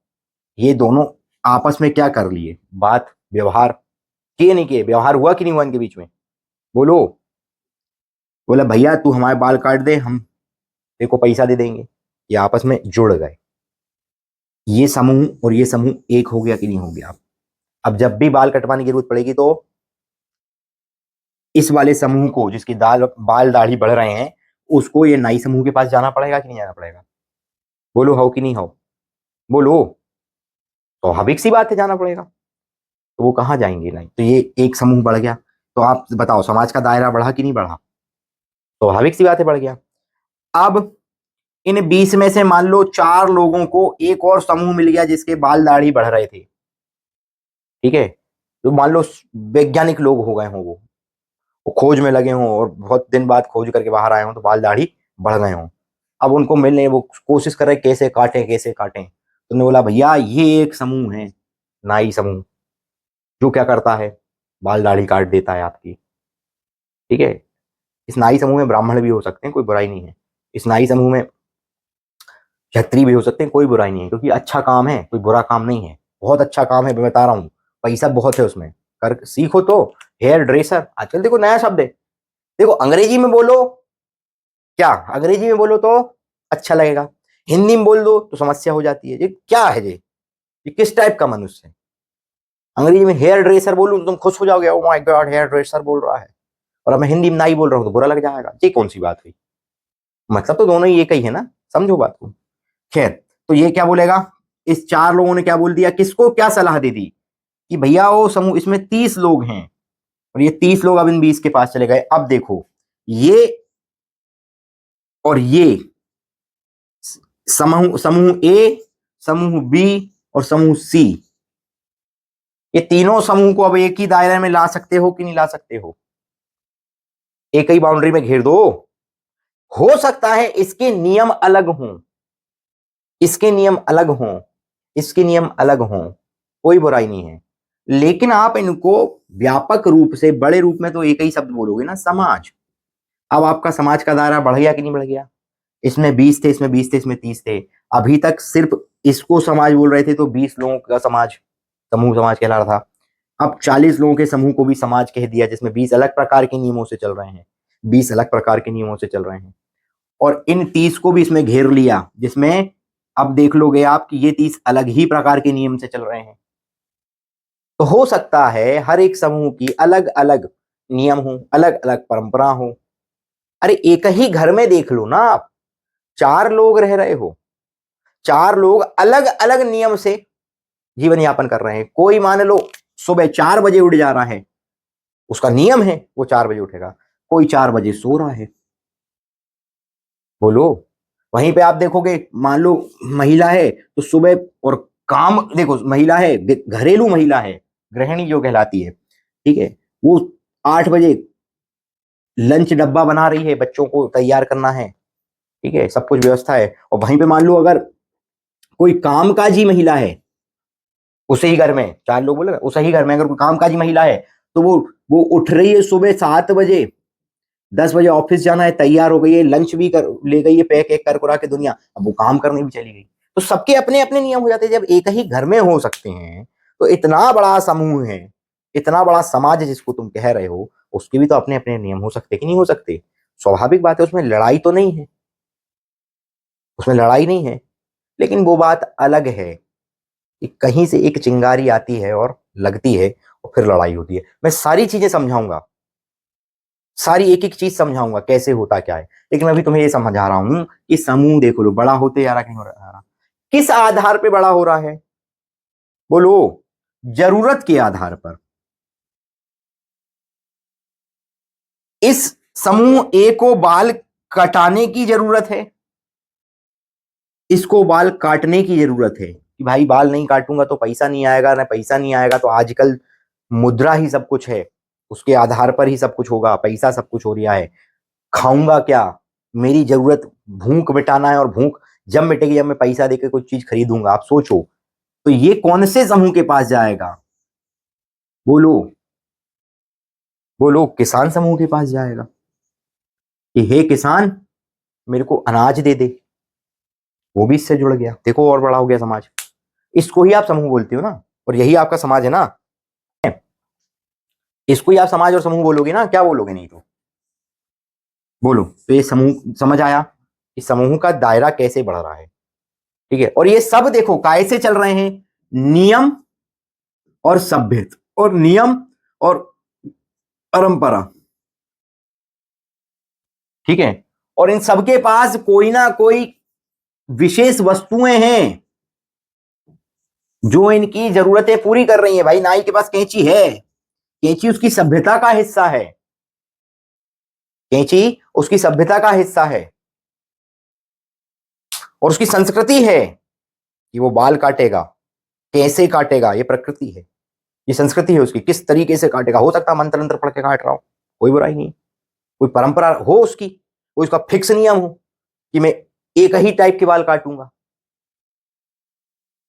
ये दोनों आपस में क्या कर लिए, बात व्यवहार किए नहीं किए, व्यवहार हुआ कि नहीं हुआ इनके बीच में, बोलो। बोला भैया तू हमारे बाल काट दे, हम तेरे को पैसा दे देंगे, ये आपस में जुड़ गए, ये समूह और ये समूह एक हो गया कि नहीं हो गया। अब जब भी बाल कटवाने की जरूरत पड़ेगी तो इस वाले समूह को, जिसकी बाल दाढ़ी बढ़ रहे हैं, उसको ये नाई समूह के पास जाना पड़ेगा कि नहीं जाना पड़ेगा, बोलो हो कि नहीं हो, बोलो। तो स्वाभाविक सी बात है जाना पड़ेगा, तो वो कहाँ जाएंगे, नहीं तो ये एक समूह बढ़ गया, तो आप बताओ समाज का दायरा बढ़ा कि नहीं बढ़ा, तो स्वाभाविक सी बात है बढ़ गया। अब इन 20 में से मान लो 4 लोगों को एक और समूह मिल गया जिसके बाल दाढ़ी बढ़ रहे थे, ठीक है, तो मान लो वैज्ञानिक लोग हो गए हों, वो खोज में लगे हों, और बहुत दिन बाद खोज करके बाहर आए हों, तो बाल दाढ़ी बढ़ गए हों। अब उनको मिलने, वो कोशिश कर रहे कैसे काटें कैसे काटें, तो उन्होंने बोला भैया ये एक समूह है, नाई समूह, जो क्या करता है, बाल दाढ़ी काट देता है आपकी। ठीक है, इस नाई समूह में ब्राह्मण भी हो सकते हैं, कोई बुराई नहीं है, इस नाई समूह में क्षत्रिय भी हो सकते हैं, कोई बुराई नहीं है, क्योंकि अच्छा काम है, कोई बुरा काम नहीं है, बहुत अच्छा काम है, मैं बता रहा हूँ, पैसा बहुत है उसमें, कर सीखो तो। हेयर ड्रेसर, आजकल देखो नया शब्द है, देखो अंग्रेजी में बोलो, क्या अंग्रेजी में बोलो तो अच्छा लगेगा, हिंदी में बोल दो तो समस्या हो जाती है, ये क्या है, ये किस टाइप का मनुष्य है। अंग्रेजी में हेयर ड्रेसर बोलूं तो तुम खुश हो जाओगे, oh my God hairdresser बोल रहा है, और अब मैं हिंदी में नाई बोल रहा हूँ तो बुरा लग जाएगा, ये कौन सी बात हुई, मतलब तो दोनों ही एक ही है ना, समझो बात को। खैर, तो ये क्या बोलेगा, इस 4 लोगों ने क्या बोल दिया, किसको क्या सलाह दे दी कि भैया वो समूह, इसमें 30 लोग हैं, और ये 30 लोग अब इन 20 के पास चले गए। अब देखो ये और ये समूह, समूह ए, समूह बी और समूह सी, ये तीनों समूह को अब एक ही दायरे में ला सकते हो कि नहीं ला सकते हो, एक ही बाउंड्री में घेर दो। हो सकता है इसके नियम अलग हों, इसके नियम अलग हों, इसके नियम अलग हों, कोई बुराई नहीं है, लेकिन आप इनको व्यापक रूप से बड़े रूप में तो एक ही शब्द बोलोगे ना, समाज। अब आपका समाज का दायरा बढ़ गया कि नहीं बढ़ गया, इसमें 20 थे, इसमें 20 थे, इसमें 30 थे, अभी तक सिर्फ इसको समाज बोल रहे थे, तो 20 लोगों का समाज, समूह समाज कहला रहा था। अब 40 लोगों के समूह को भी समाज कह दिया, जिसमें 20 अलग प्रकार के नियमों से चल रहे हैं, 20 अलग प्रकार के नियमों से चल रहे हैं, और इन 30 को भी इसमें घेर लिया, जिसमें अब देख लोगे आप कि ये 30 अलग ही प्रकार के नियम से चल रहे हैं। तो हो सकता है हर एक समूह की अलग अलग नियम हो, अलग अलग परंपरा हो। अरे एक ही घर में देख लो ना आप, 4 लोग रह रहे हो, 4 लोग अलग अलग नियम से जीवन यापन कर रहे हैं। कोई मान लो सुबह 4 बजे उठ जा रहा है, उसका नियम है वो 4 बजे उठेगा। कोई 4 बजे सो रहा है, बोलो। वहीं पे आप देखोगे, मान लो महिला है तो सुबह, और काम देखो, महिला है, घरेलू महिला है, गृहिणी जो कहलाती है, ठीक है, वो 8 बजे लंच डब्बा बना रही है, बच्चों को तैयार करना है, ठीक है, सब कुछ व्यवस्था है। और वहीं पे मान लो अगर कोई कामकाजी महिला है, उसे ही घर में 4 लोग बोले, उसे ही घर में अगर कोई कामकाजी महिला है, तो वो उठ रही है सुबह 7 बजे, 10 बजे ऑफिस जाना है, तैयार हो गई है, लंच भी कर ले गई है, पैक एक कर करा के दुनिया, अब वो काम करने भी चली गई। तो सबके अपने अपने नियम हो जाते हैं। जब एक ही घर में हो सकते हैं, तो इतना बड़ा समूह है, इतना बड़ा समाज जिसको तुम कह रहे हो, उसके भी तो अपने अपने नियम हो सकते कि नहीं हो सकते? स्वाभाविक बात है, उसमें लड़ाई तो नहीं है, उसमें लड़ाई नहीं है। लेकिन वो बात अलग है कि कहीं से एक चिंगारी आती है और लगती है, और फिर लड़ाई होती है। मैं सारी चीजें समझाऊंगा, सारी एक एक चीज समझाऊंगा कैसे होता क्या है। लेकिन मैं अभी तुम्हें ये समझा रहा हूं कि समूह देख लो बड़ा होते जा रहा, कहीं हो रहा, किस आधार पे बड़ा हो रहा है? बोलो। जरूरत के आधार पर। इस समूह ए को बाल कटाने की जरूरत है, इसको बाल काटने की जरूरत है, कि भाई बाल नहीं काटूंगा तो पैसा नहीं आएगा, ना पैसा नहीं आएगा तो आजकल मुद्रा ही सब कुछ है, उसके आधार पर ही सब कुछ होगा, पैसा सब कुछ हो रहा है। खाऊंगा क्या? मेरी जरूरत भूख मिटाना है, और भूख जब मिटेगी जब मैं पैसा देकर कुछ चीज खरीदूंगा। आप सोचो, तो ये कौन से समूह के पास जाएगा? बोलो। बोलो, किसान समूह के पास जाएगा कि हे किसान, मेरे को अनाज दे दे। वो भी इससे जुड़ गया, देखो और बड़ा हो गया समाज। इसको ही आप समूह बोलते हो ना, और यही आपका समाज है ना। इसको ही आप समाज और समूह बोलोगे ना, क्या बोलोगे? नहीं तो बोलो। तो ये समूह समझ आया, इस समूह का दायरा कैसे बढ़ रहा है, ठीक है। और ये सब देखो कैसे चल रहे हैं, नियम और सभ्यता, और नियम और परंपरा, ठीक है। और इन सबके पास कोई ना कोई विशेष वस्तुएं हैं जो इनकी जरूरतें पूरी कर रही हैं। भाई नाई के पास कैंची है, कैंची उसकी सभ्यता का हिस्सा है, कैंची उसकी सभ्यता का हिस्सा है, और उसकी संस्कृति है कि वो बाल काटेगा, कैसे काटेगा, ये प्रकृति है, ये संस्कृति है उसकी, किस तरीके से काटेगा। हो सकता है मंत्र मंत्र पढ़ के काट रहा हो, कोई बुराई नहीं। कोई परंपरा हो उसकी, कोई उसका फिक्स नियम हो कि मैं एक ही टाइप के बाल काटूंगा।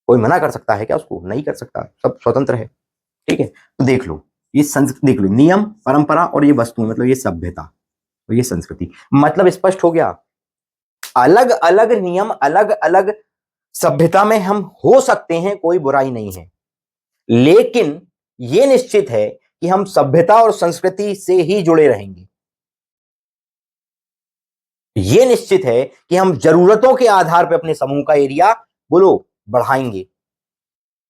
कोई मना कर सकता है क्या उसको? नहीं कर सकता, सब स्वतंत्र है, ठीक है। तो देख लो, ये संस्कृति देख लो, नियम, परंपरा और ये वस्तु, मतलब ये सभ्यता और ये संस्कृति, मतलब स्पष्ट हो गया। अलग अलग नियम, अलग अलग सभ्यता में हम हो सकते हैं, कोई बुराई नहीं है। लेकिन ये निश्चित है कि हम सभ्यता और संस्कृति से ही जुड़े रहेंगे। ये निश्चित है कि हम जरूरतों के आधार पर अपने समूह का एरिया बोलो बढ़ाएंगे।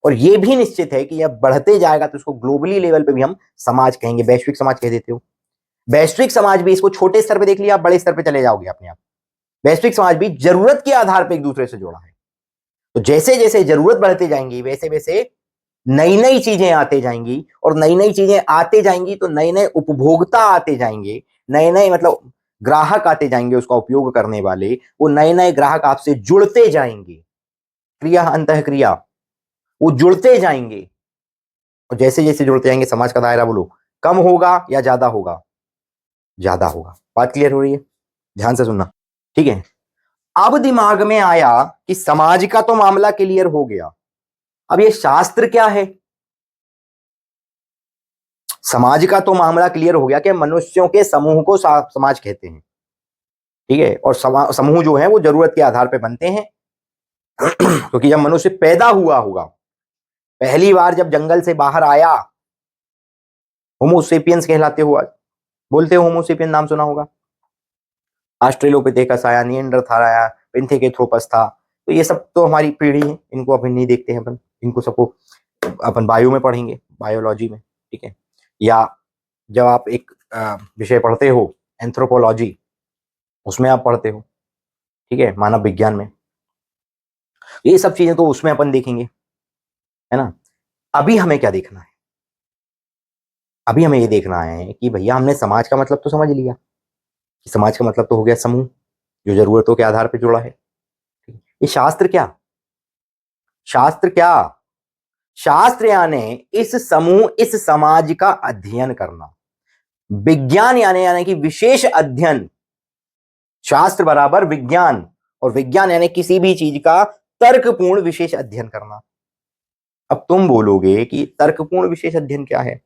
और ये भी निश्चित है कि अब बढ़ते जाएगा तो इसको ग्लोबली लेवल पे भी हम समाज कहेंगे, वैश्विक समाज कह देते हो। वैश्विक समाज भी, इसको छोटे स्तर पे देख लिया, आप बड़े स्तर पे चले जाओगे अपने आप। वैश्विक समाज भी जरूरत के आधार पर एक दूसरे से जुड़ा है। तो जैसे जैसे जरूरत बढ़ते जाएंगी, वैसे वैसे नई नई चीजें आते जाएंगी, और नई नई चीजें आते जाएंगी तो नए नए उपभोक्ता आते जाएंगे, नए नए मतलब ग्राहक आते जाएंगे उसका उपयोग करने वाले, वो नए नए ग्राहक आपसे जुड़ते जाएंगे, क्रिया अंतः क्रिया, वो जुड़ते जाएंगे। और जैसे जैसे जुड़ते जाएंगे समाज का दायरा बोलो कम होगा या ज्यादा होगा? ज्यादा होगा। बात क्लियर हो रही है? ध्यान से सुनना, ठीक है। अब दिमाग में आया कि समाज का तो मामला क्लियर हो गया, अब ये शास्त्र क्या है? समाज का तो मामला क्लियर हो गया कि मनुष्यों के समूह को समाज कहते हैं, ठीक है। और समूह जो है वो जरूरत के आधार पर बनते हैं। क्योंकि जब मनुष्य पैदा हुआ होगा, पहली बार जब जंगल से बाहर आया, होमोसेपियंस कहलाते हो, आज बोलते हो होमोसेपियन, नाम सुना होगा। ऑस्ट्रेलोपिथेकस आया, निएंडरथाल आया, पिंथेकेथ्रोपस था, तो ये सब तो हमारी पीढ़ी है, इनको अपन नहीं देखते हैं अपन, इनको सबको अपन बायो में पढ़ेंगे, बायोलॉजी में, ठीक है। या जब आप एक विषय पढ़ते हो एंथ्रोपोलॉजी, उसमें आप पढ़ते हो, ठीक है, मानव विज्ञान में, ये सब चीजें तो उसमें अपन देखेंगे, है ना। अभी हमें क्या देखना है, अभी हमें ये देखना है कि भैया हमने समाज का मतलब तो समझ लिया कि समाज का मतलब तो हो गया समूह जो जरूरतों के आधार पर जुड़ा है। ये शास्त्र क्या, शास्त्र क्या, शास्त्र यानी इस समूह इस समाज का अध्ययन करना। विज्ञान यानी कि विशेष अध्ययन, शास्त्र बराबर विज्ञान, और विज्ञान यानी किसी भी चीज का तर्कपूर्ण विशेष अध्ययन करना। अब तुम बोलोगे कि तर्कपूर्ण विशेष अध्ययन क्या है,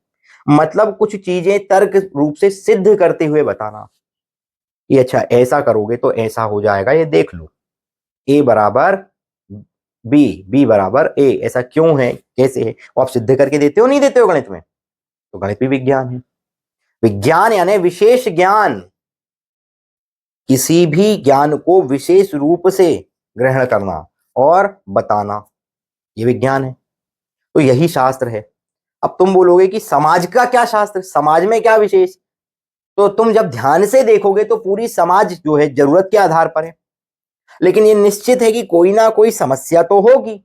मतलब कुछ चीजें तर्क रूप से सिद्ध करते हुए बताना कि अच्छा ऐसा करोगे तो ऐसा हो जाएगा, ये देख लो, ए बराबर बी, बी बराबर ए, ऐसा क्यों है, कैसे है, वो आप सिद्ध करके देते हो नहीं देते हो गणित में, तो गणित भी विज्ञान है। विज्ञान यानी विशेष ज्ञान, किसी भी ज्ञान को विशेष रूप से ग्रहण करना और बताना, ये विज्ञान है। तो यही शास्त्र है। अब तुम बोलोगे कि समाज का क्या शास्त्र, समाज में क्या विशेष, तो तुम जब ध्यान से देखोगे तो पूरी समाज जो है जरूरत के आधार पर है, लेकिन ये निश्चित है कि कोई ना कोई समस्या तो होगी,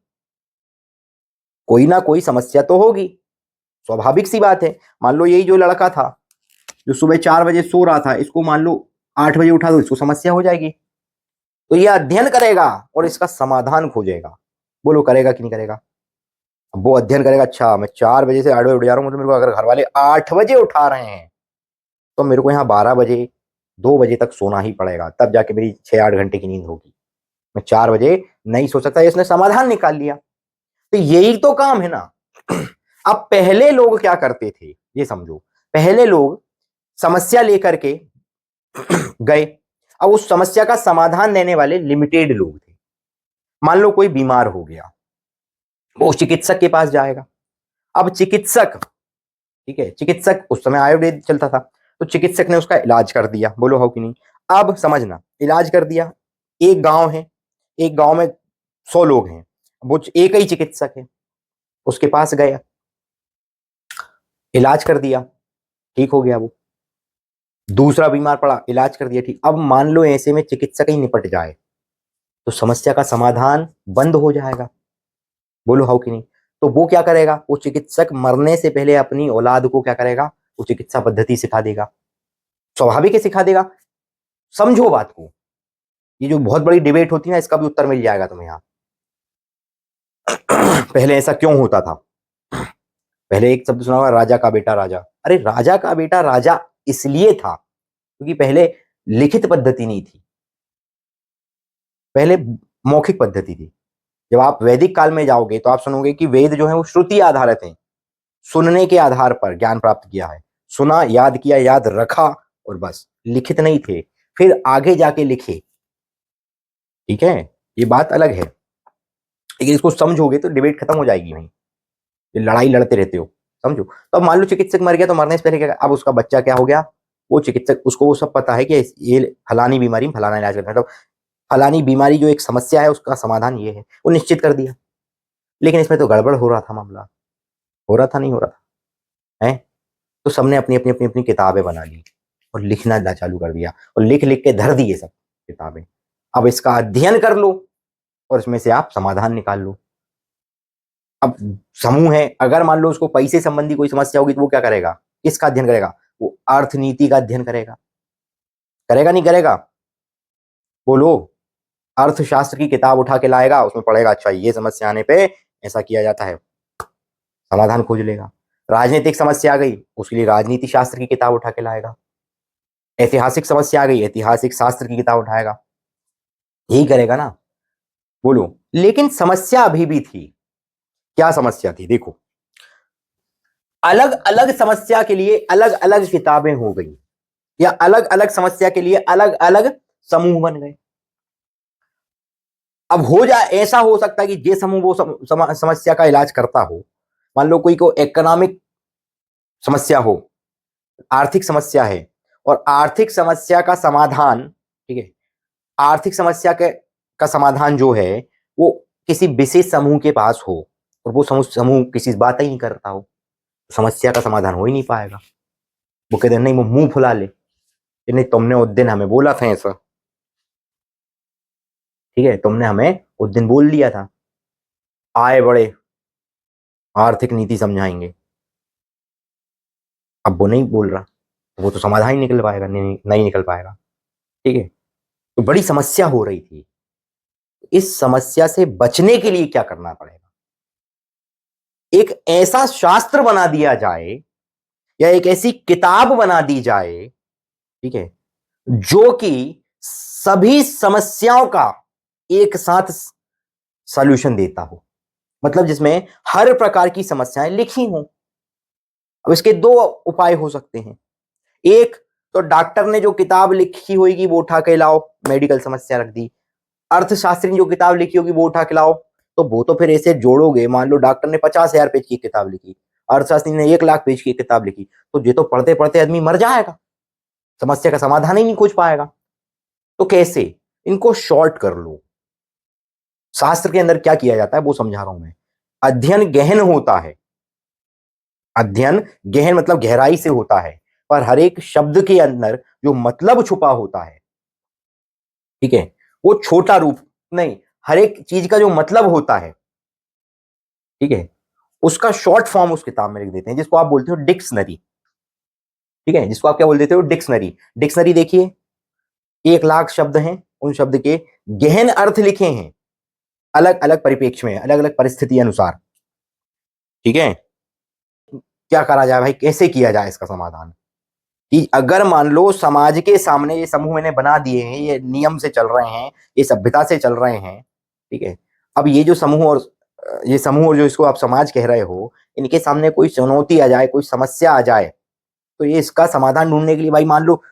कोई ना कोई समस्या तो होगी, स्वाभाविक सी बात है। मान लो यही जो लड़का था जो सुबह 4 बजे सो रहा था, इसको मान लो 8 बजे उठा दो, इसको समस्या हो जाएगी, तो ये अध्ययन करेगा और इसका समाधान खोजेगा। बोलो करेगा कि नहीं करेगा। अब वो अध्ययन करेगा, अच्छा मैं 4 बजे से 8 बजे उठ जा रहा हूँ, तो मेरे को अगर घर वाले 8 बजे उठा रहे हैं तो मेरे को यहाँ 12 बजे 2 बजे तक सोना ही पड़ेगा, तब जाके मेरी 6-8 घंटे की नींद होगी, मैं 4 बजे नहीं सो सकता। इसने समाधान निकाल लिया, तो यही तो काम है ना। अब पहले लोग क्या करते थे ये समझो, पहले लोग समस्या लेकर के गए, अब उस समस्या का समाधान देने वाले लिमिटेड लोग थे। मान लो कोई बीमार हो गया, वो चिकित्सक के पास जाएगा। अब चिकित्सक, ठीक है, चिकित्सक उस समय आयुर्वेद चलता था, तो चिकित्सक ने उसका इलाज कर दिया, बोलो हो कि नहीं। अब समझना, इलाज कर दिया, एक गांव है, एक गांव में 100 लोग हैं, वो एक ही चिकित्सक है, उसके पास गया, इलाज कर दिया, ठीक हो गया। वो दूसरा बीमार पड़ा, इलाज कर दिया, ठीक। अब मान लो ऐसे में चिकित्सक ही निपट जाए तो समस्या का समाधान बंद हो जाएगा, बोलो हो कि नहीं। तो वो क्या करेगा, वो चिकित्सक मरने से पहले अपनी औलाद को क्या करेगा, वो चिकित्सा पद्धति सिखा देगा, स्वाभाविक है सिखा देगा। समझो बात को, ये जो बहुत बड़ी डिबेट होती है ना, इसका भी उत्तर मिल जाएगा तुम्हें यहाँ। पहले ऐसा क्यों होता था, पहले एक शब्द सुना होगा, राजा का बेटा राजा। अरे राजा का बेटा राजा इसलिए था क्योंकि पहले लिखित पद्धति नहीं थी, पहले मौखिक पद्धति थी। जब आप वैदिक काल में जाओगे तो आप सुनोगे कि वेद जो है वो श्रुति आधारित हैं, सुनने के आधार पर ज्ञान प्राप्त किया है, सुना, याद किया, याद रखा, और बस, लिखित नहीं थे, फिर आगे जाके लिखे, ठीक है, ये बात अलग है। लेकिन इसको समझोगे तो डिबेट खत्म हो जाएगी वहीं, ये लड़ाई लड़ते रहते हो, समझो। तो अब मान लो चिकित्सक मर गया, तो मरने से पहले क्या, अब उसका बच्चा क्या हो गया, वो चिकित्सक, उसको वो सब पता है कि ये फलानी बीमारी में फलाना इलाज करना है, तो फलानी बीमारी जो एक समस्या है उसका समाधान ये है, वो निश्चित कर दिया। लेकिन इसमें तो गड़बड़ हो रहा था, मामला हो रहा था, नहीं हो रहा था, है। तो सबने अपनी अपनी अपनी अपनी किताबें बना ली और लिखना चालू कर दिया, और लिख लिख के धर दी ये सब किताबें। अब इसका अध्ययन कर लो और इसमें से आप समाधान निकाल लो। अब समूह है, अगर मान लो उसको पैसे संबंधी कोई समस्या होगी तो वो क्या करेगा, किसका अध्ययन करेगा, वो अर्थनीति का अध्ययन करेगा, करेगा नहीं करेगा, बोलो। अर्थशास्त्र की किताब उठा के लाएगा, उसमें पढ़ेगा, अच्छा ये समस्या आने पे ऐसा किया जाता है, समाधान खोज लेगा। राजनीतिक समस्या आ गई, उसके लिए राजनीति शास्त्र की किताब उठा के लाएगा। ऐतिहासिक समस्या आ गई, ऐतिहासिक शास्त्र की किताब उठाएगा, यही करेगा ना, बोलो। लेकिन समस्या अभी भी थी, क्या समस्या थी, देखो, अलग अलग समस्या के लिए अलग अलग किताबें हो गई, या अलग अलग समस्या के लिए अलग अलग समूह बन गए। अब हो जाए, ऐसा हो सकता है कि जे समूह वो समस्या का इलाज करता हो, मान लो कोई को इकोनॉमिक समस्या हो, आर्थिक समस्या है, और आर्थिक समस्या का समाधान, ठीक है, आर्थिक समस्या के का समाधान जो है वो किसी विशेष समूह के पास हो और वो समूह किसी बात ही नहीं करता हो, तो समस्या का समाधान हो ही नहीं पाएगा। वो कहते नहीं, वो मुंह फुला ले कि नहीं तुमने उस दिन हमें बोला था ऐसा, ठीक है, तुमने हमें उस दिन बोल दिया था, आए बड़े आर्थिक नीति समझाएंगे, अब वो नहीं बोल रहा, वो तो समाधान ही निकल पाएगा नहीं निकल पाएगा। ठीक है, तो बड़ी समस्या हो रही थी। इस समस्या से बचने के लिए क्या करना पड़ेगा? एक ऐसा शास्त्र बना दिया जाए या एक ऐसी किताब बना दी जाए, ठीक है, जो कि सभी समस्याओं का एक साथ सॉल्यूशन देता हो, मतलब जिसमें हर प्रकार की समस्याएं लिखी हों। अब इसके दो उपाय हो सकते हैं। एक तो डॉक्टर ने जो किताब लिखी होगी वो उठा के लाओ, मेडिकल समस्या रख दी। अर्थशास्त्री ने जो किताब लिखी होगी वो उठा के लाओ, तो वो तो फिर ऐसे जोड़ोगे, मान लो डॉक्टर ने 50,000 पेज की किताब लिखी, अर्थशास्त्री ने 1 लाख पेज की किताब लिखी, तो ये तो पढ़ते पढ़ते आदमी मर जाएगा, समस्या का समाधान ही नहीं खोज पाएगा। तो कैसे? इनको शॉर्ट कर लो। शास्त्र के अंदर क्या किया जाता है वो समझा रहा हूं मैं। अध्ययन गहन होता है, अध्ययन गहन मतलब गहराई से होता है, पर हर एक शब्द के अंदर जो मतलब छुपा होता है, ठीक है, वो छोटा रूप नहीं, हर एक चीज का जो मतलब होता है, ठीक है, उसका शॉर्ट फॉर्म उस किताब में लिख देते हैं, जिसको आप बोलते हो डिक्शनरी। ठीक है, जिसको आप क्या बोल देते हो? डिक्शनरी। डिक्शनरी देखिए, 1 लाख शब्द हैं, उन शब्द के गहन अर्थ लिखे हैं अलग अलग परिप्रेक्ष्य में, अलग अलग परिस्थिति अनुसार। ठीक है, क्या करा जाए भाई, कैसे किया जाए इसका समाधान? कि अगर मान लो समाज के सामने ये समूह मैंने बना दिए हैं, ये नियम से चल रहे हैं, ये सभ्यता से चल रहे हैं, ठीक है, अब ये जो समूह और ये समूह और जो इसको आप समाज कह रहे हो, इनके सामने कोई चुनौती आ जाए, कोई समस्या आ जाए, तो ये इसका समाधान ढूंढने के लिए भाई मान लो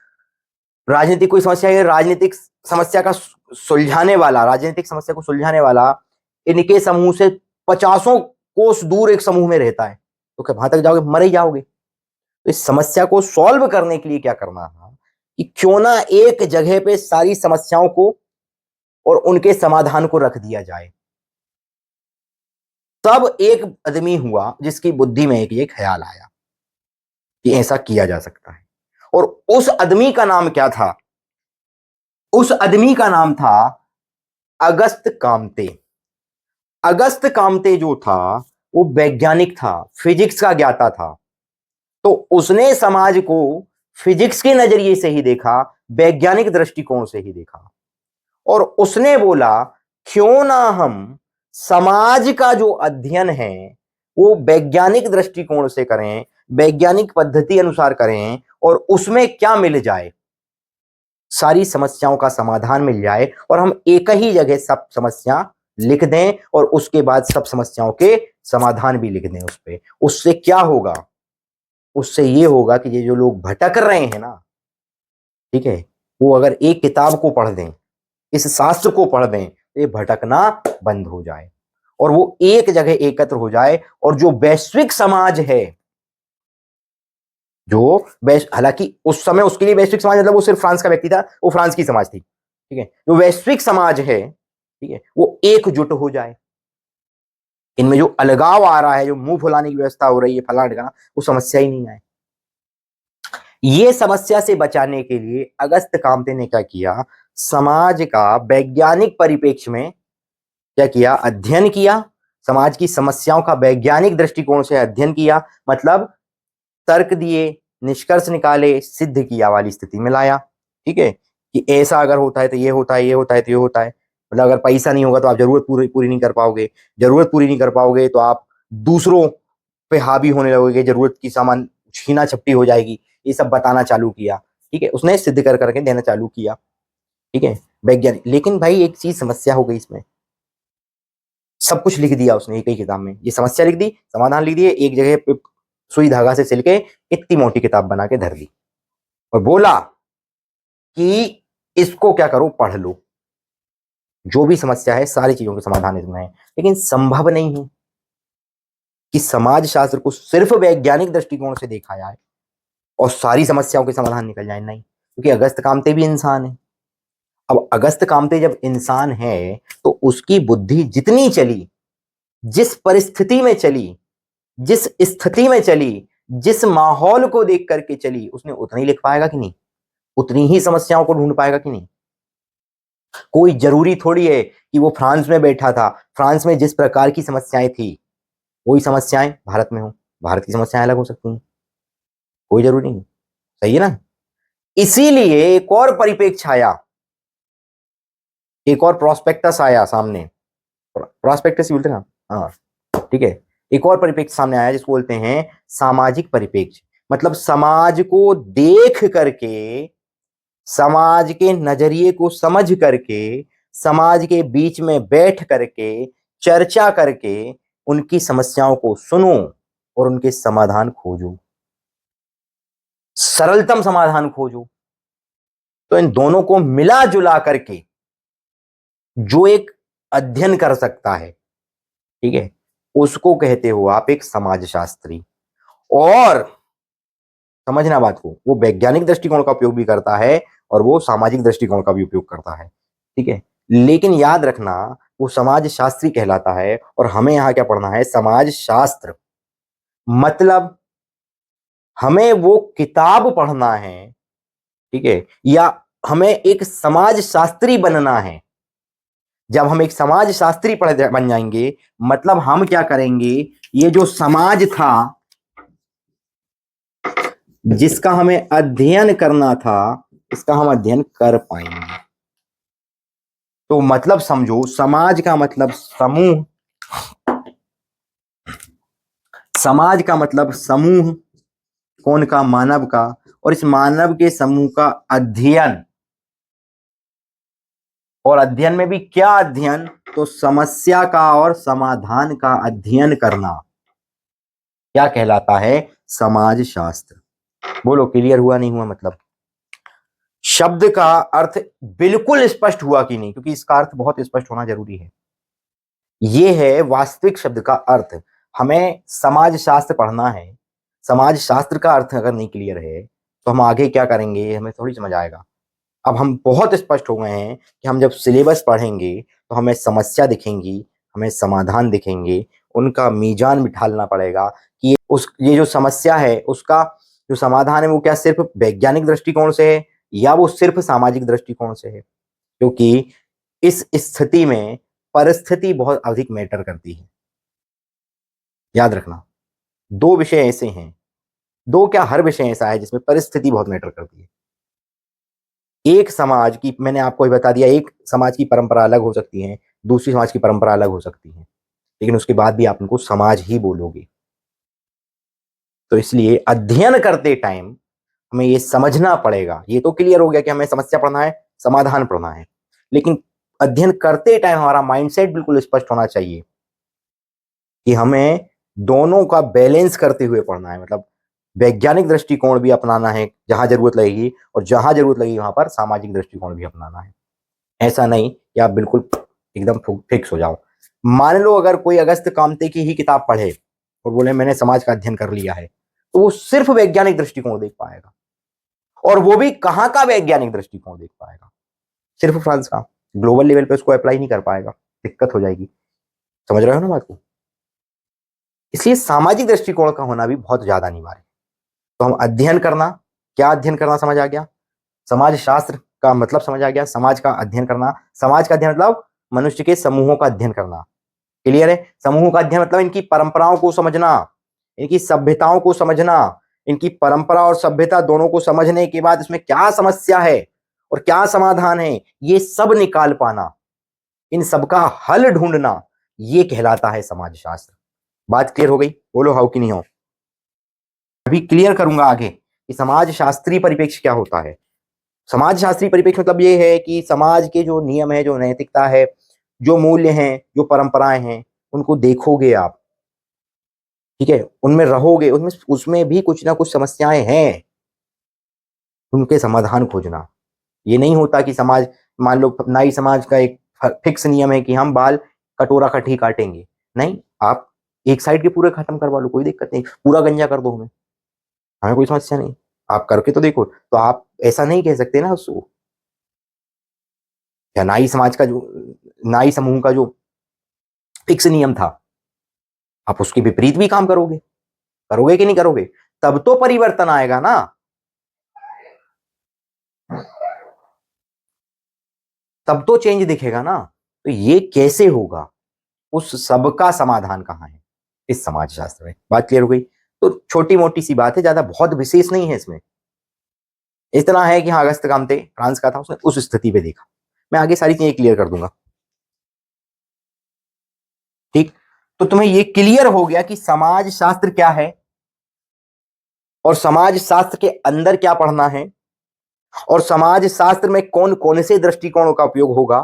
राजनीतिक कोई समस्या है, राजनीतिक समस्या का सुलझाने वाला, राजनीतिक समस्या को सुलझाने वाला इनके समूह से 50 कोस दूर एक समूह में रहता है, तो क्या वहां तक जाओगे? मर ही जाओगे। तो इस समस्या को सॉल्व करने के लिए क्या करना था कि क्यों ना एक जगह पे सारी समस्याओं को और उनके समाधान को रख दिया जाए। तब एक आदमी हुआ जिसकी बुद्धि में एक ये ख्याल आया कि ऐसा किया जा सकता है, और उस आदमी का नाम क्या था? उस आदमी का नाम था अगस्त कामते। अगस्त कामते जो था वो वैज्ञानिक था, फिजिक्स का ज्ञाता था। तो उसने समाज को फिजिक्स के नजरिए से ही देखा, वैज्ञानिक दृष्टिकोण से ही देखा, और उसने बोला क्यों ना हम समाज का जो अध्ययन है वो वैज्ञानिक दृष्टिकोण से करें, वैज्ञानिक पद्धति अनुसार करें, और उसमें क्या मिल जाए, सारी समस्याओं का समाधान मिल जाए, और हम एक ही जगह सब समस्या लिख दें और उसके बाद सब समस्याओं के समाधान भी लिख दें उस पे। उससे क्या होगा? उससे ये होगा कि ये जो लोग भटक रहे हैं ना, ठीक है, वो अगर एक किताब को पढ़ दें, इस शास्त्र को पढ़ दें, तो ये भटकना बंद हो जाए और वो एक जगह एकत्र हो जाए। और जो वैश्विक समाज है, जो हालांकि उस समय उसके लिए वैश्विक समाज मतलब वो सिर्फ फ्रांस का व्यक्ति था, वो फ्रांस की समाज थी, ठीक है, जो वैश्विक समाज है, ठीक है, वो एकजुट हो जाए। इनमें जो अलगाव आ रहा है, जो मुंह फुलाने की व्यवस्था हो रही है फलाना ठिकाना, वो समस्या ही नहीं आए। ये समस्या से बचाने के लिए अगस्त कामते ने क्या किया? समाज का वैज्ञानिक परिप्रेक्ष्य में क्या किया? अध्ययन किया। समाज की समस्याओं का वैज्ञानिक दृष्टिकोण से अध्ययन किया, मतलब तर्क दिए, निष्कर्ष निकाले, सिद्ध किया वाली स्थिति में लाया। ठीक है, कि ऐसा अगर होता है तो ये होता है, ये होता है तो ये होता है। मतलब अगर पैसा नहीं होगा तो आप जरूरत पूरी पूरी नहीं कर पाओगे, जरूरत पूरी नहीं कर पाओगे तो आप दूसरों पे हावी होने लगोगे, जरूरत की सामान छीना झपटी हो जाएगी। ये सब बताना चालू किया। ठीक है, उसने सिद्ध कर करके देना चालू किया। ठीक है, वैज्ञानिक। लेकिन भाई एक चीज समस्या हो गई इसमें, सब कुछ लिख दिया उसने एक ही किताब में, ये समस्या लिख दी, समाधान लिख दिए, एक जगह पे सुई धागा से सिल के इतनी मोटी किताब बना के धर दी और बोला कि इसको क्या करो, पढ़ लो, जो भी समस्या है सारी चीजों के समाधान इसमें है। लेकिन संभव नहीं है कि समाज शास्त्र को सिर्फ वैज्ञानिक दृष्टिकोण से देखा जाए और सारी समस्याओं के समाधान निकल जाए, नहीं, क्योंकि अगस्त कामते भी इंसान है। अब अगस्त कामते जब इंसान है तो उसकी बुद्धि जितनी चली, जिस परिस्थिति में चली, जिस स्थिति में चली, जिस माहौल को देख करके चली, उसने उतना ही लिख पाएगा कि नहीं? उतनी ही समस्याओं को ढूंढ पाएगा कि नहीं? कोई जरूरी थोड़ी है कि वो फ्रांस में बैठा था, फ्रांस में जिस प्रकार की समस्याएं थी वही समस्याएं भारत में हो, भारत की समस्याएं अलग हो सकती हैं, कोई जरूरी नहीं। सही है ना? इसीलिए एक और परिप्रेक्ष्य आया, एक और प्रोस्पेक्टस आया सामने, प्रोस्पेक्टस ही बोलते हैं ना, हाँ ठीक है। एक और परिप्रेक्ष्य सामने आया जिसको बोलते हैं सामाजिक परिप्रेक्ष्य। मतलब समाज को देख करके, समाज के नजरिए को समझ करके, समाज के बीच में बैठ करके चर्चा करके उनकी समस्याओं को सुनो और उनके समाधान खोजो, सरलतम समाधान खोजो। तो इन दोनों को मिला जुला करके जो एक अध्ययन कर सकता है, ठीक है, उसको कहते हो आप एक समाजशास्त्री। और समझना बात को, वो वैज्ञानिक दृष्टिकोण का उपयोग भी करता है और वो सामाजिक दृष्टिकोण का भी उपयोग करता है, ठीक है। लेकिन याद रखना, वो समाज शास्त्री कहलाता है और हमें यहां क्या पढ़ना है? समाज शास्त्र। मतलब हमें वो किताब पढ़ना है, ठीक है, या हमें एक समाज शास्त्री बनना है। जब हम एक समाज शास्त्री बन जाएंगे, मतलब हम क्या करेंगे, ये जो समाज था जिसका हमें अध्ययन करना था, इसका हम अध्ययन कर पाएंगे। तो मतलब समझो, समाज का मतलब समूह, समाज का मतलब समूह, कौन का? मानव का। और इस मानव के समूह का अध्ययन, और अध्ययन में भी क्या अध्ययन? तो समस्या का और समाधान का अध्ययन करना क्या कहलाता है? समाज शास्त्र। बोलो, क्लियर हुआ नहीं हुआ? मतलब शब्द का अर्थ बिल्कुल स्पष्ट हुआ कि नहीं? क्योंकि इसका अर्थ बहुत स्पष्ट होना जरूरी है। ये है वास्तविक शब्द का अर्थ। हमें समाज शास्त्र पढ़ना है, समाज शास्त्र का अर्थ अगर नहीं क्लियर है तो हम आगे क्या करेंगे हमें थोड़ी समझ आएगा। अब हम बहुत स्पष्ट हो गए हैं कि हम जब सिलेबस पढ़ेंगे तो हमें समस्या दिखेंगी, हमें समाधान दिखेंगे, उनका मीजान बिठालना पड़ेगा कि ये जो समस्या है उसका जो समाधान है वो क्या सिर्फ वैज्ञानिक दृष्टिकोण से है या वो सिर्फ सामाजिक दृष्टिकोण से है। क्योंकि इस स्थिति में परिस्थिति बहुत अधिक मैटर करती है। याद रखना, दो विषय ऐसे हैं, दो क्या हर विषय ऐसा है जिसमें परिस्थिति बहुत मैटर करती है। एक समाज की, मैंने आपको ही बता दिया, एक समाज की परंपरा अलग हो सकती है, दूसरी समाज की परंपरा अलग हो सकती है, लेकिन उसके बाद भी आप उनको समाज ही बोलोगे। तो इसलिए अध्ययन करते टाइम हमें ये समझना पड़ेगा। ये तो क्लियर हो गया कि हमें समस्या पढ़ना है, समाधान पढ़ना है, लेकिन अध्ययन करते टाइम हमारा माइंडसेट बिल्कुल स्पष्ट होना चाहिए कि हमें दोनों का बैलेंस करते हुए पढ़ना है। मतलब वैज्ञानिक दृष्टिकोण भी अपनाना है जहां जरूरत लगेगी, और जहां जरूरत लगेगी वहां पर सामाजिक दृष्टिकोण भी अपनाना है। ऐसा नहीं कि आप बिल्कुल एकदम फिक्स हो जाओ। मान लो अगर कोई अगस्त कामते की ही किताब पढ़े और बोले मैंने समाज का अध्ययन कर लिया है, तो वो सिर्फ वैज्ञानिक दृष्टिकोण देख पाएगा, और वो भी कहां का वैज्ञानिक दृष्टिकोण देख पाएगा? सिर्फ फ्रांस का। ग्लोबल लेवल पे उसको अप्लाई नहीं कर पाएगा, दिक्कत हो जाएगी। समझ रहे हो ना बात को? इसलिए सामाजिक दृष्टिकोण का होना भी बहुत ज्यादा अनिवार्य है। तो हम अध्ययन करना, क्या अध्ययन करना समझ आ गया? समाज शास्त्र का मतलब समझ आ गया, समाज का अध्ययन करना। समाज का अध्ययन मतलब मनुष्य के समूहों का अध्ययन करना। क्लियर है? समूहों का अध्ययन मतलब इनकी परंपराओं को समझना, इनकी सभ्यताओं को समझना। इनकी परंपरा और सभ्यता दोनों को समझने के बाद इसमें क्या समस्या है और क्या समाधान है, ये सब निकाल पाना, इन सबका हल ढूंढना, ये कहलाता है समाजशास्त्र। बात क्लियर हो गई? बोलो हाउ कि नहीं हो? अभी क्लियर करूंगा आगे कि समाज शास्त्रीय परिप्रेक्ष्य क्या होता है। समाज शास्त्रीय परिप्रेक्ष्य मतलब ये है कि समाज के जो नियम है, जो नैतिकता है, जो मूल्य हैं, जो परंपराएं हैं, उनको देखोगे आप, ठीक है, उनमें रहोगे, उसमें उसमें भी कुछ ना कुछ समस्याएं हैं, उनके समाधान खोजना। ये नहीं होता कि समाज, मान लो नाई समाज का एक फिक्स नियम है कि हम बाल कटोरा कट ही काटेंगे। नहीं, आप एक साइड के पूरे खत्म करवा लो, कोई दिक्कत नहीं, पूरा गंजा कर दो, हमें हमें कोई समस्या नहीं। आप करके तो देखो। तो आप ऐसा नहीं कह सकते ना उसको। क्या नाई समाज का जो नाई समूह का जो फिक्स नियम था, आप उसके विपरीत भी काम करोगे, करोगे कि नहीं करोगे? तब तो परिवर्तन आएगा ना। तब तो चेंज दिखेगा ना। तो ये कैसे होगा? उस सबका समाधान कहाँ है? इस समाज शास्त्र में। बात क्लियर हो गई? तो छोटी मोटी सी बात है, ज्यादा बहुत विशेष नहीं है इसमें। इतना है कि हाँ, अगस्त कामते फ्रांस का था, उसने उस स्थिति पे देखा। मैं आगे सारी चीजें क्लियर कर दूंगा, ठीक? तो तुम्हें ये क्लियर हो गया कि समाज शास्त्र क्या है और समाज शास्त्र के अंदर क्या पढ़ना है और समाज शास्त्र में कौन कौन से दृष्टिकोणों का उपयोग होगा,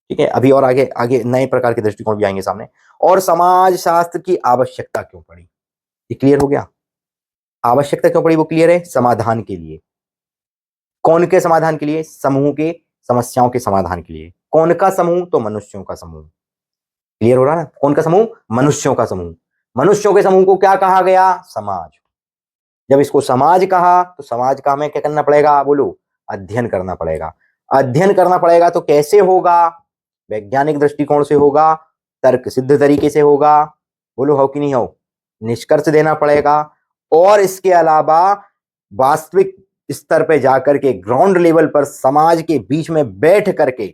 ठीक है? अभी और आगे आगे नए प्रकार के दृष्टिकोण भी आएंगे सामने। और समाज शास्त्र की आवश्यकता क्यों पड़ी, ये क्लियर हो गया। आवश्यकता क्यों पड़ी वो क्लियर है, समाधान के लिए। कौन के समाधान के लिए? समूह के समस्याओं के समाधान के लिए। कौन का समूह? तो मनुष्यों का समूह। क्लियर हो रहा है ना? कौन का समूह? मनुष्यों का समूह। मनुष्यों के समूह को क्या कहा गया? समाज। जब इसको समाज कहा तो समाज का हमें क्या करना पड़ेगा? बोलो, अध्ययन करना पड़ेगा। अध्ययन करना पड़ेगा तो कैसे होगा? वैज्ञानिक दृष्टिकोण से होगा, तर्क सिद्ध तरीके से होगा। बोलो हो कि नहीं हो? निष्कर्ष देना पड़ेगा। और इसके अलावा वास्तविक स्तर पे जाकर के, ग्राउंड लेवल पर समाज के बीच में बैठ करके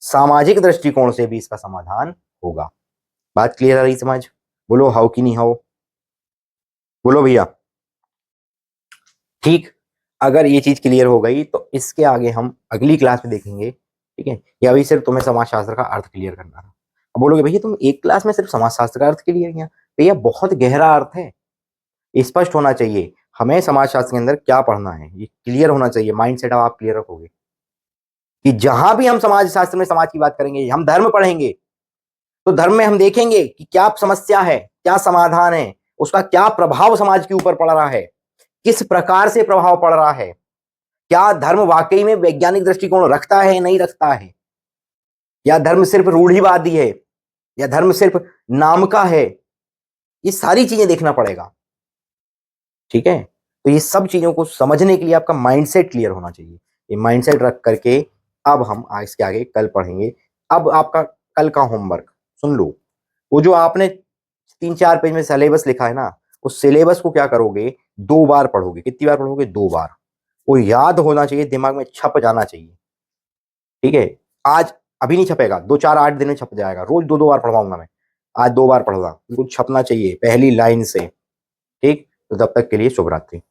सामाजिक दृष्टिकोण से भी इसका समाधान होगा। बात क्लियर आ रही समझ? बोलो हाउ कि नहीं हो? बोलो भैया। ठीक, अगर ये चीज क्लियर हो गई तो इसके आगे हम अगली क्लास में देखेंगे, ठीक है? या अभी सिर्फ तुम्हें समाजशास्त्र का अर्थ क्लियर करना था। अब बोलोगे भैया तुम एक क्लास में सिर्फ समाजशास्त्र का अर्थ क्लियर किया। भैया बहुत गहरा अर्थ है, स्पष्ट होना चाहिए हमें समाजशास्त्र के अंदर क्या पढ़ना है, ये क्लियर होना चाहिए। माइंड सेट आप क्लियर रखोगे कि जहां भी हम समाज शास्त्र में समाज की बात करेंगे, हम धर्म पढ़ेंगे तो धर्म में हम देखेंगे कि क्या समस्या है, क्या समाधान है, उसका क्या प्रभाव समाज के ऊपर पड़ रहा है, किस प्रकार से प्रभाव पड़ रहा है, क्या धर्म वाकई में वैज्ञानिक दृष्टिकोण रखता है नहीं रखता है, या धर्म सिर्फ रूढ़िवादी है, या धर्म सिर्फ नाम का है। ये सारी चीजें देखना पड़ेगा, ठीक है? तो ये सब चीजों को समझने के लिए आपका माइंडसेट क्लियर होना चाहिए। ये माइंडसेट रख करके अब हम इसके आगे कल पढ़ेंगे। अब आपका कल का होमवर्क सुन लो। वो जो आपने 3-4 पेज में सिलेबस लिखा है ना, उस सिलेबस को क्या करोगे? 2 बार पढ़ोगे। कितनी बार पढ़ोगे? 2 बार। वो याद होना चाहिए, दिमाग में छप जाना चाहिए, ठीक है? आज अभी नहीं छपेगा, 2-4-8 दिन में छप जाएगा। रोज 2-2 बार पढ़वाऊंगा मैं। आज 2 बार पढ़वा, बिल्कुल छपना चाहिए पहली लाइन से, ठीक? तो तब तक के लिए शुभ रात्रि।